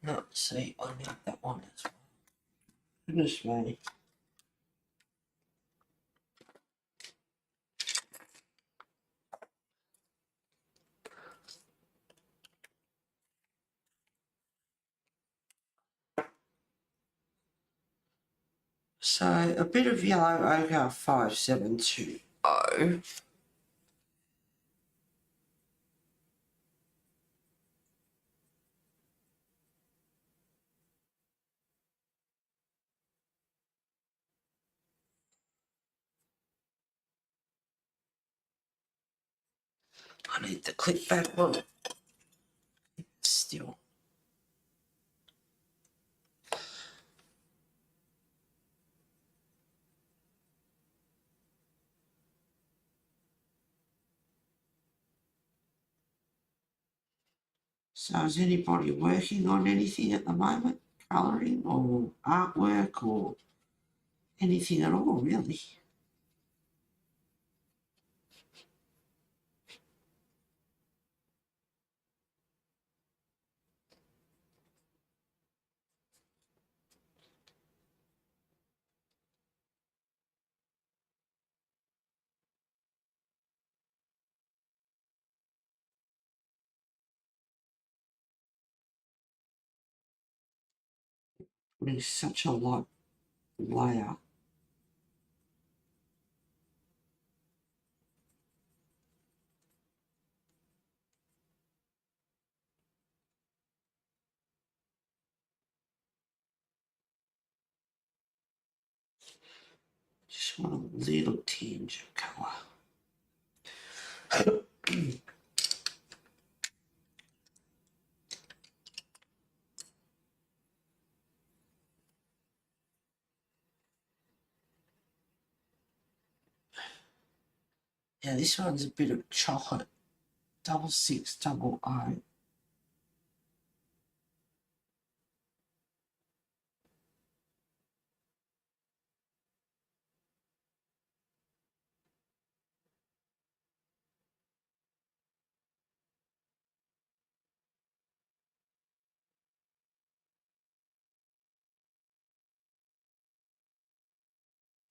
No, see, I need that one as well. Goodness me. So a bit of yellow ochre 5720. I need the clip back one. Still. So is anybody working on anything at the moment? Colouring or artwork or anything at all, really? It's such a light layer. Just want a little tinge of colour. Yeah, this one's a bit of chocolate. 6600.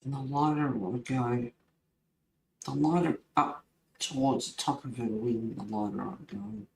And the lighter will go, the lighter up towards the top of her wing, the lighter I'm going.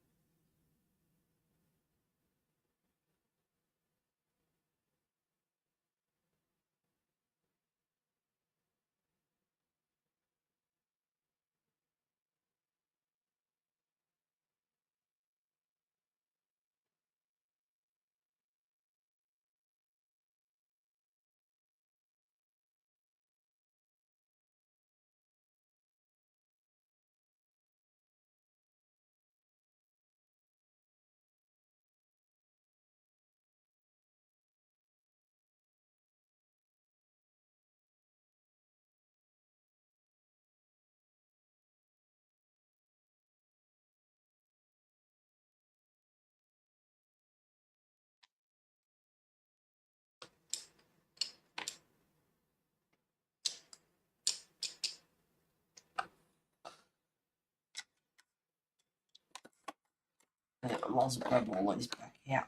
Yeah, I might as well grab all these back out.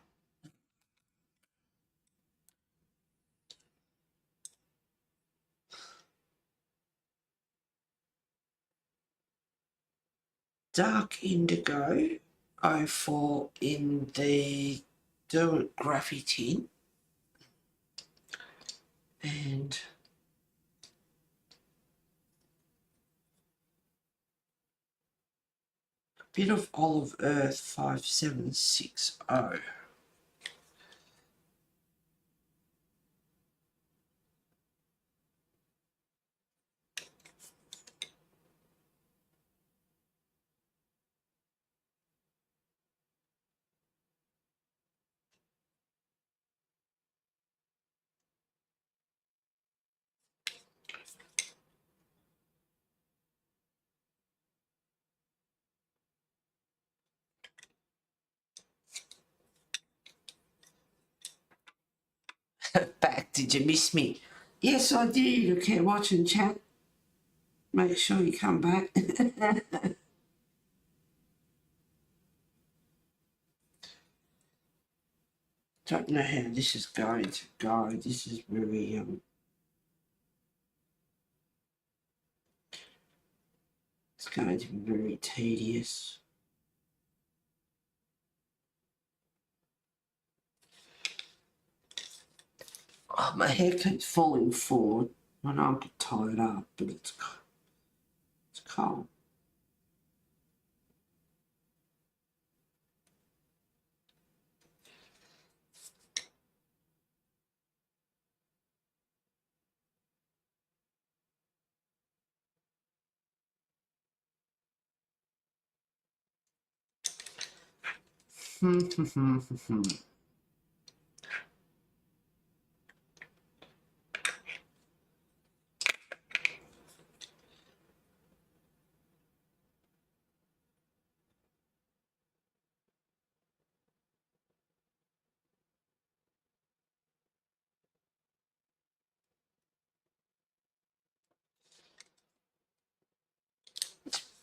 Dark Indigo 04 in the graphy tin, and a bit of Olive Earth 5760. Back, did you miss me? Yes, I did. Okay, watch and chat. Make sure you come back. Don't know how this is going to go. This is very it's going to be very tedious. Oh, my hair keeps falling forward when I tie it up, but it's cold.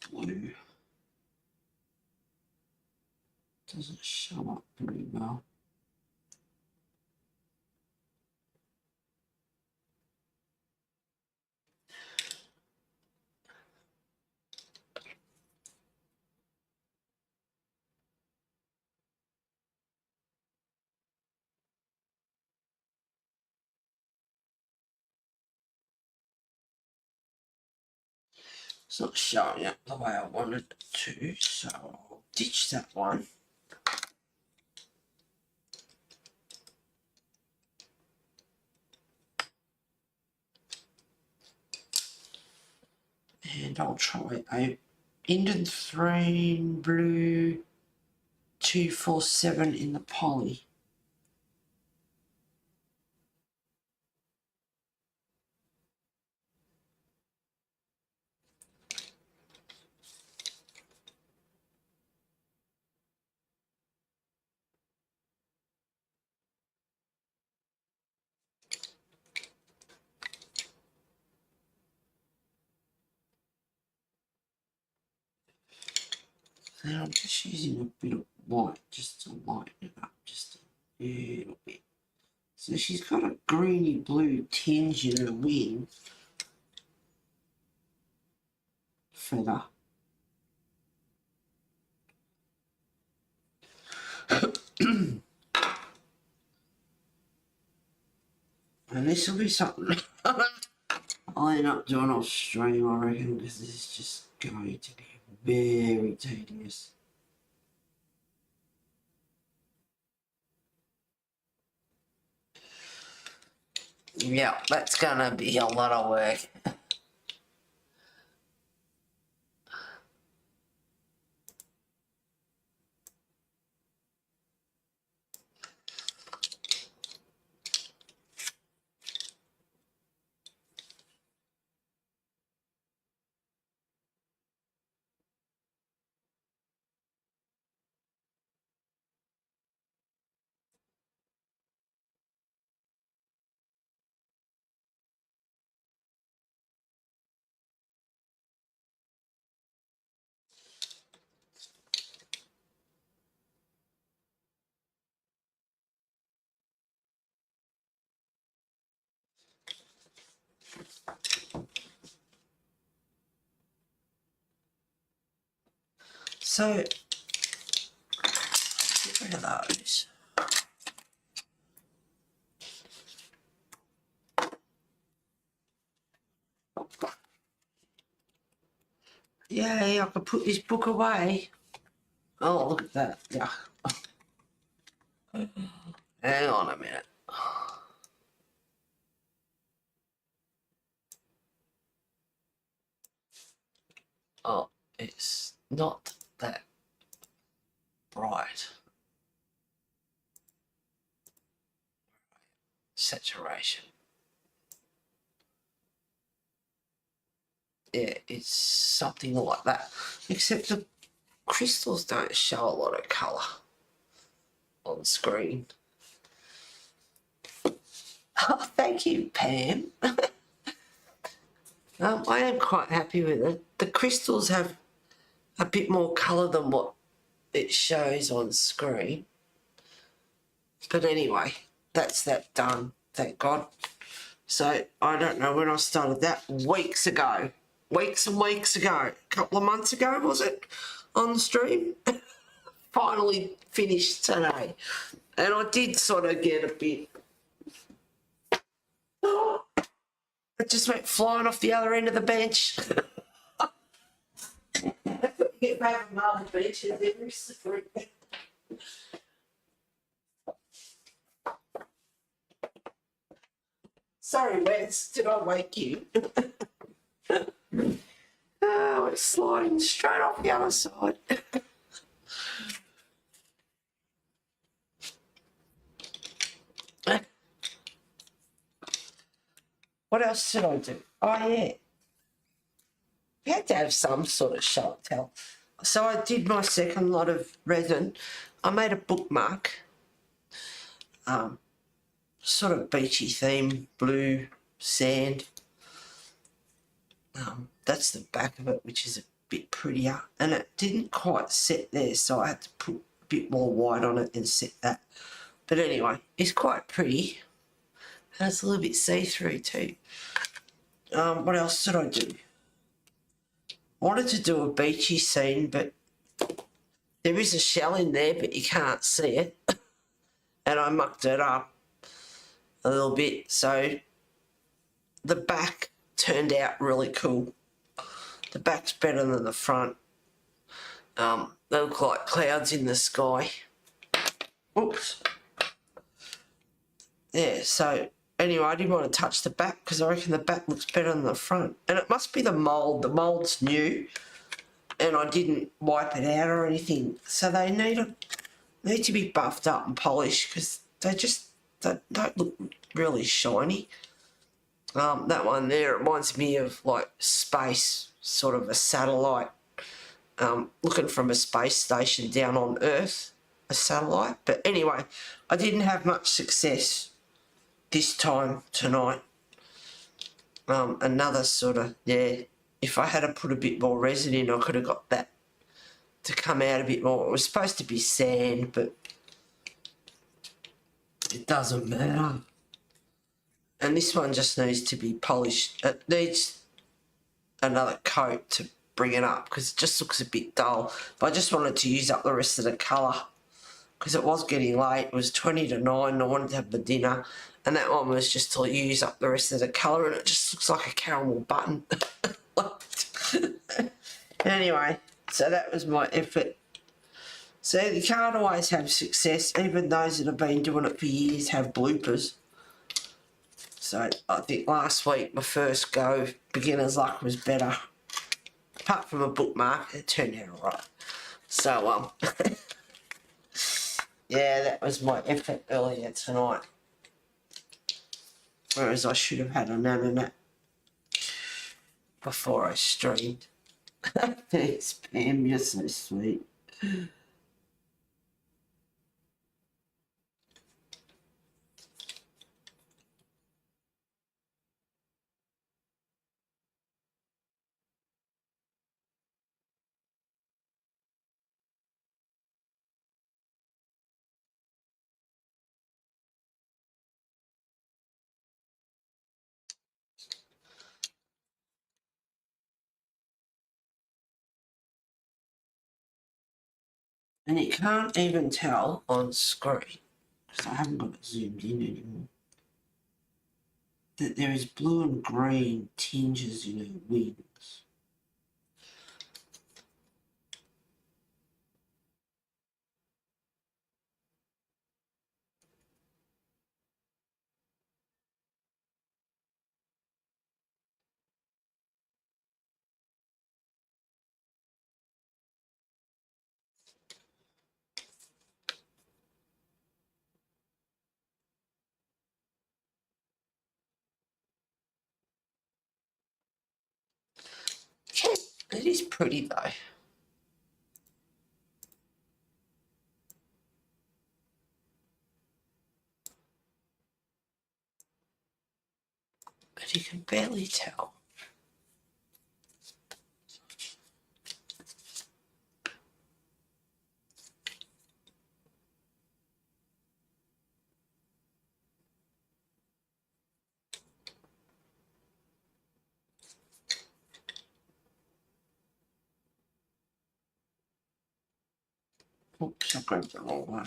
Blue doesn't show up very well. It's not showing up the way I wanted it to, so I'll ditch that one. And I'll try a Indian Blue 247 in the poly. And I'm just using a bit of white just to lighten it up just a little bit. So she's got a greeny blue tinge in her wing feather. And this will be something I'll end up doing off stream, I reckon, because this is just going to be very tedious. Yeah, that's gonna be a lot of work. So, get rid of those. Yay, I can put this book away. Oh, look at that. Yeah. Hang on a minute. Oh, it's not that bright. Saturation. Yeah, it's something like that. Except the crystals don't show a lot of colour on screen. Oh, thank you, Pam. I am quite happy with it. The crystals have a bit more colour than what it shows on screen. But anyway, that's that done, thank God. So I don't know when I started that, weeks ago. Weeks and weeks ago. A couple of months ago, was it, on the stream? Finally finished today. And I did sort of get a bit... It just went flying off the other end of the bench. Get back on other benches every slippery. Sorry, Wes, did I wake you? Oh, it's sliding straight off the other side. What else did I do? Oh, yeah. You had to have some sort of show and tell. So I did my second lot of resin. I made a bookmark. Sort of beachy theme, blue, sand. That's the back of it, which is a bit prettier. And it didn't quite set there, so I had to put a bit more white on it and set that. But anyway, it's quite pretty. And it's a little bit see-through too. What else did I do? I wanted to do a beachy scene, but there is a shell in there, but you can't see it. And I mucked it up a little bit. So the back turned out really cool. The back's better than the front. They look like clouds in the sky. Oops. Yeah, so anyway, I didn't want to touch the back because I reckon the back looks better than the front. And it must be the mould. The mould's new and I didn't wipe it out or anything. So they need to be buffed up and polished because they don't look really shiny. That one there reminds me of like space, sort of a satellite, looking from a space station down on Earth, a satellite. But anyway, I didn't have much success this time tonight. Another sort of, yeah, if I had to put a bit more resin in, I could have got that to come out a bit more. It was supposed to be sand, but it doesn't matter. And this one just needs to be polished. It needs another coat to bring it up because it just looks a bit dull. But I just wanted to use up the rest of the colour because it was getting late. It was 20 to 9 and I wanted to have my dinner. And that one was just to use up the rest of the colour, and it just looks like a caramel button. Anyway, so that was my effort. So you can't always have success. Even those that have been doing it for years have bloopers. So I think last week, my first go, beginner's luck was better. Apart from a bookmark, it turned out alright. So, yeah, that was my effort earlier tonight. Whereas I should have had a nap before I streamed. Thanks, Pam, you're so sweet. And you can't even tell on screen, because I haven't got it zoomed in anymore, that there is blue and green tinges in her wings. Yeah, it is pretty though. But you can barely tell. Oops, I grabbed the wrong one.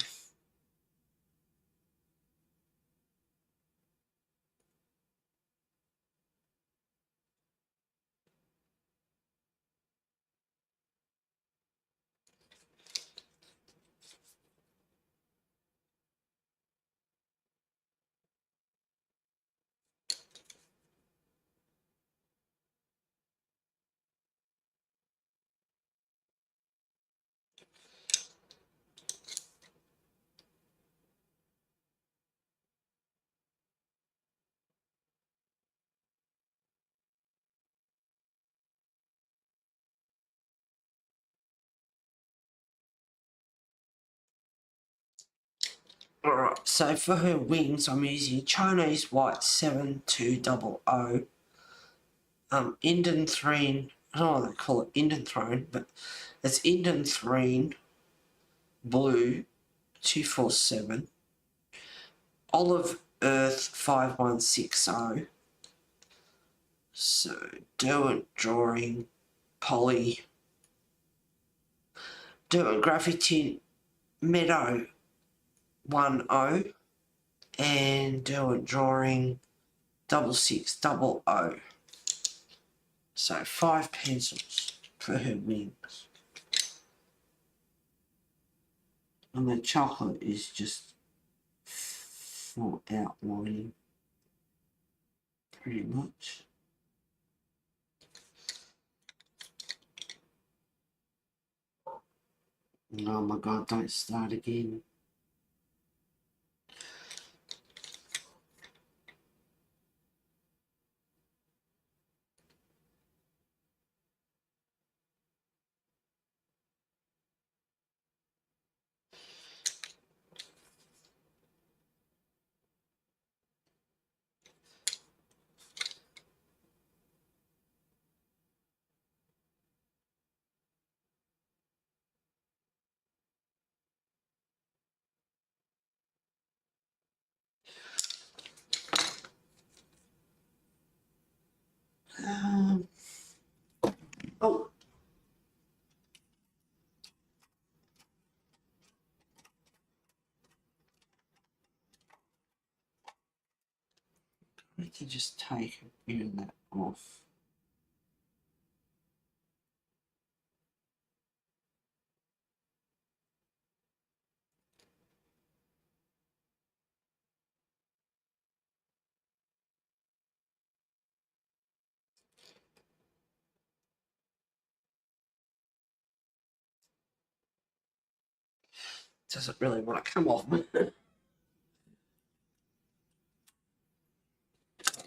Alright, so for her wings, I'm using Chinese White 7200, Indanthrene, I don't know what they call it, Indanthrone, but it's Indanthrene Blue 247, Olive Earth 5160, so Derwent Drawing, Poly, Derwent Graphite Meadow 10, and Derwent Drawing 6600. So 5 pencils for her wings. And the chocolate is just for outlining, pretty much. Oh my god, don't start again. need to just take a bit of that off. Doesn't really want to come off.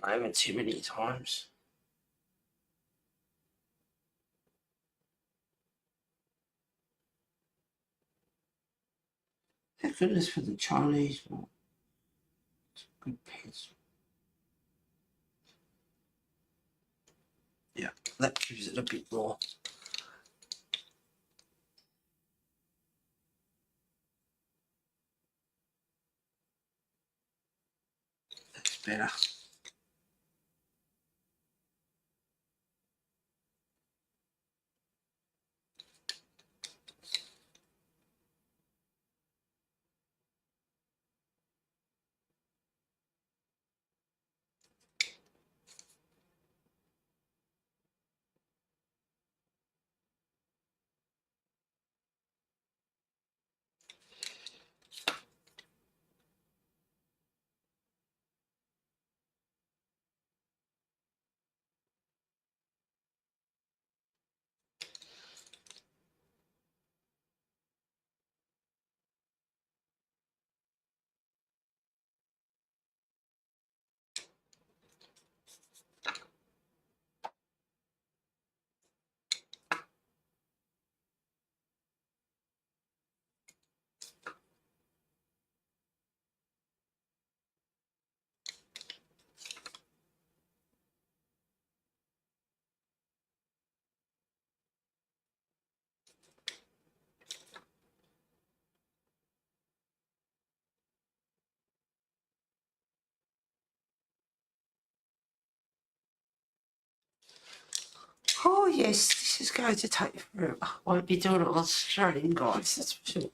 I haven't too many times. Thank goodness for the Chinese one. It's a good pencil. Yeah, that gives it a bit more. That's better. Oh yes, this is going to take forever. I won't be doing it on stream, guys, that's for sure.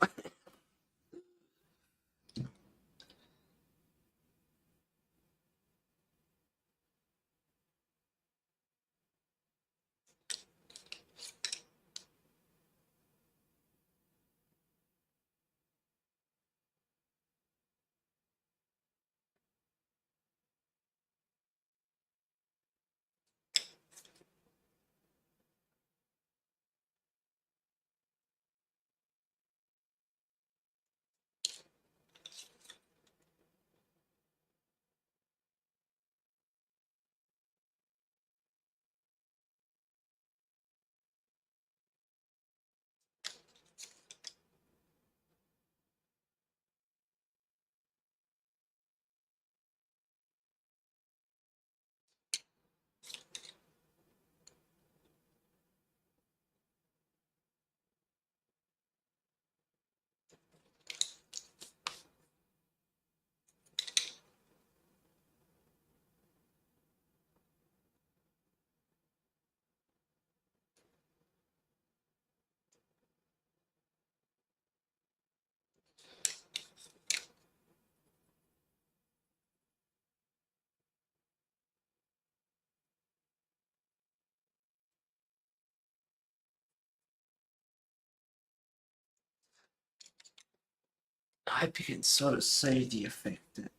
I hope you can sort of see the effect that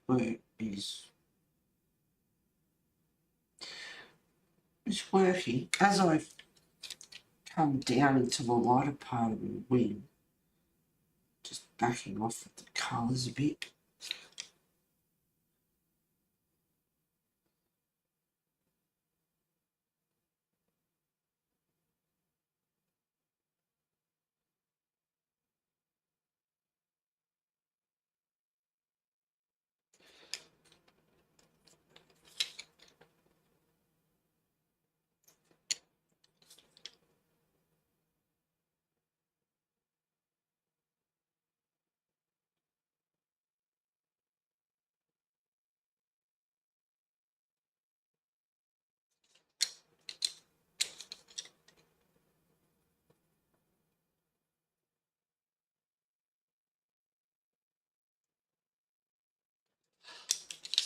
work is it's working. As I've come down into the lighter part of the wing, just backing off with the colours a bit.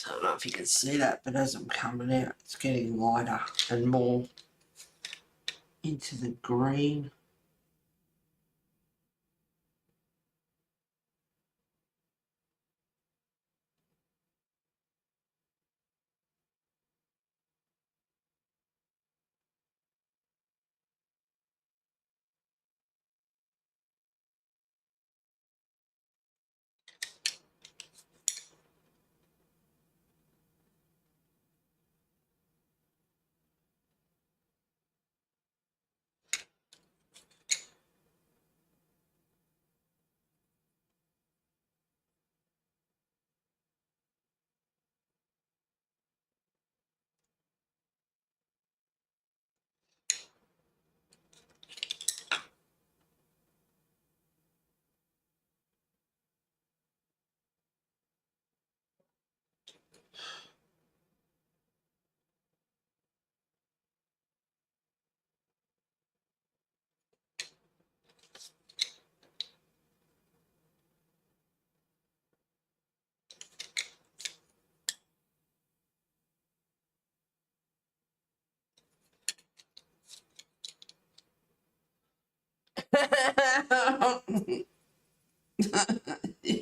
I don't know if you can see that, but as I'm coming out, it's getting lighter and more into the green.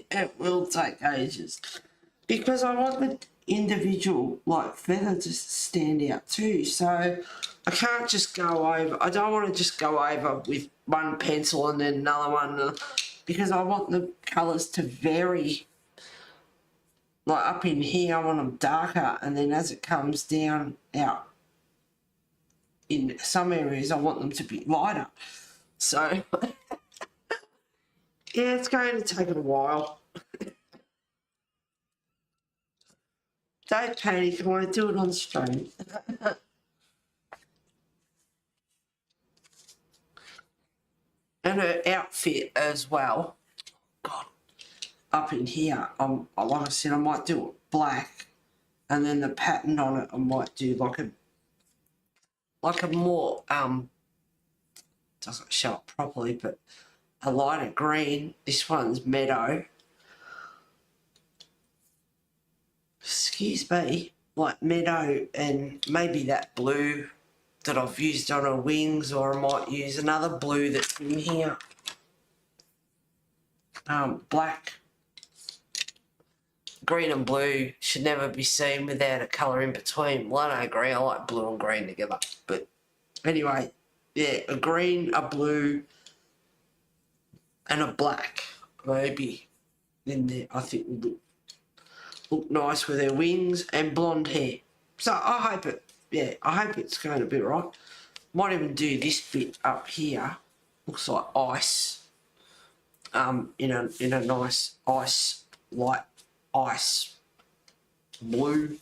It will take ages because I want the individual like feather to stand out too, so I can't just go over. I don't want to just go over with one pencil and then another one, because I want the colours to vary. Like up in here I want them darker, and then as it comes down out in some areas I want them to be lighter. So yeah, it's going to take a while. Don't panic, I want to do it on stream. And her outfit as well. God, up in here, like I said, I might do it black, and then the pattern on it I might do like a more doesn't show up properly, but a lighter green. This one's meadow. Excuse me, like meadow, and maybe that blue that I've used on her wings, or I might use another blue that's in here. Black, green and blue should never be seen without a colour in between. Well, I don't agree, I like blue and green together. But anyway, yeah, a green, a blue, and a black, maybe, in there, I think would look nice with her wings and blonde hair. So I hope it's going to be right. Might even do this bit up here. Looks like ice. In a nice ice, light ice blue.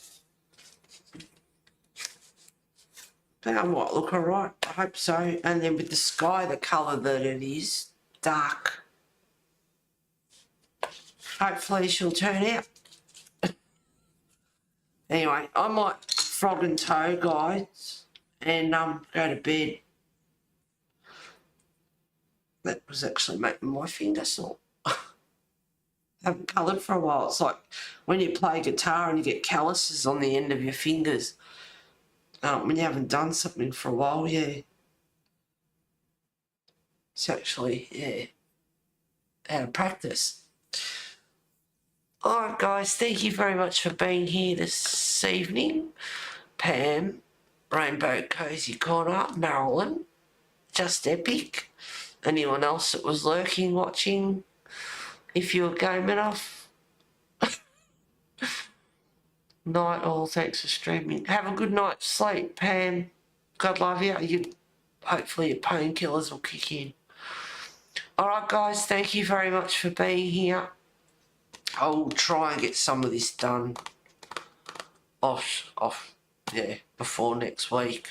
I think I might look alright. I hope so. And then with the sky, the colour that it is, dark. Hopefully she'll turn out. Anyway, I might frog and toe, guys, and go to bed. That was actually making my finger sore. I haven't coloured for a while. It's like when you play guitar and you get calluses on the end of your fingers. When you haven't done something for a while, yeah. It's actually, yeah, out of practice. Alright guys, thank you very much for being here this evening. Pam, Rainbow Cozy Corner, Marilyn, Just Epic, anyone else that was lurking, watching, if you were game enough. Night all, thanks for streaming. Have a good night's sleep, Pam. God love you. Hopefully your painkillers will kick in. Alright guys, thank you very much for being here. I will try and get some of this done before next week,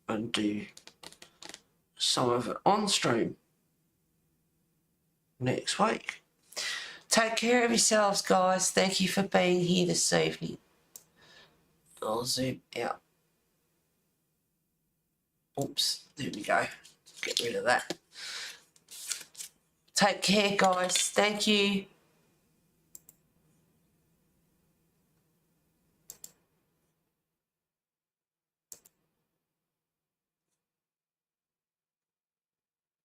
and do some of it on stream next week. Take care of yourselves, guys. Thank you for being here this evening. I'll zoom out. Oops, there we go. Get rid of that. Take care, guys. Thank you.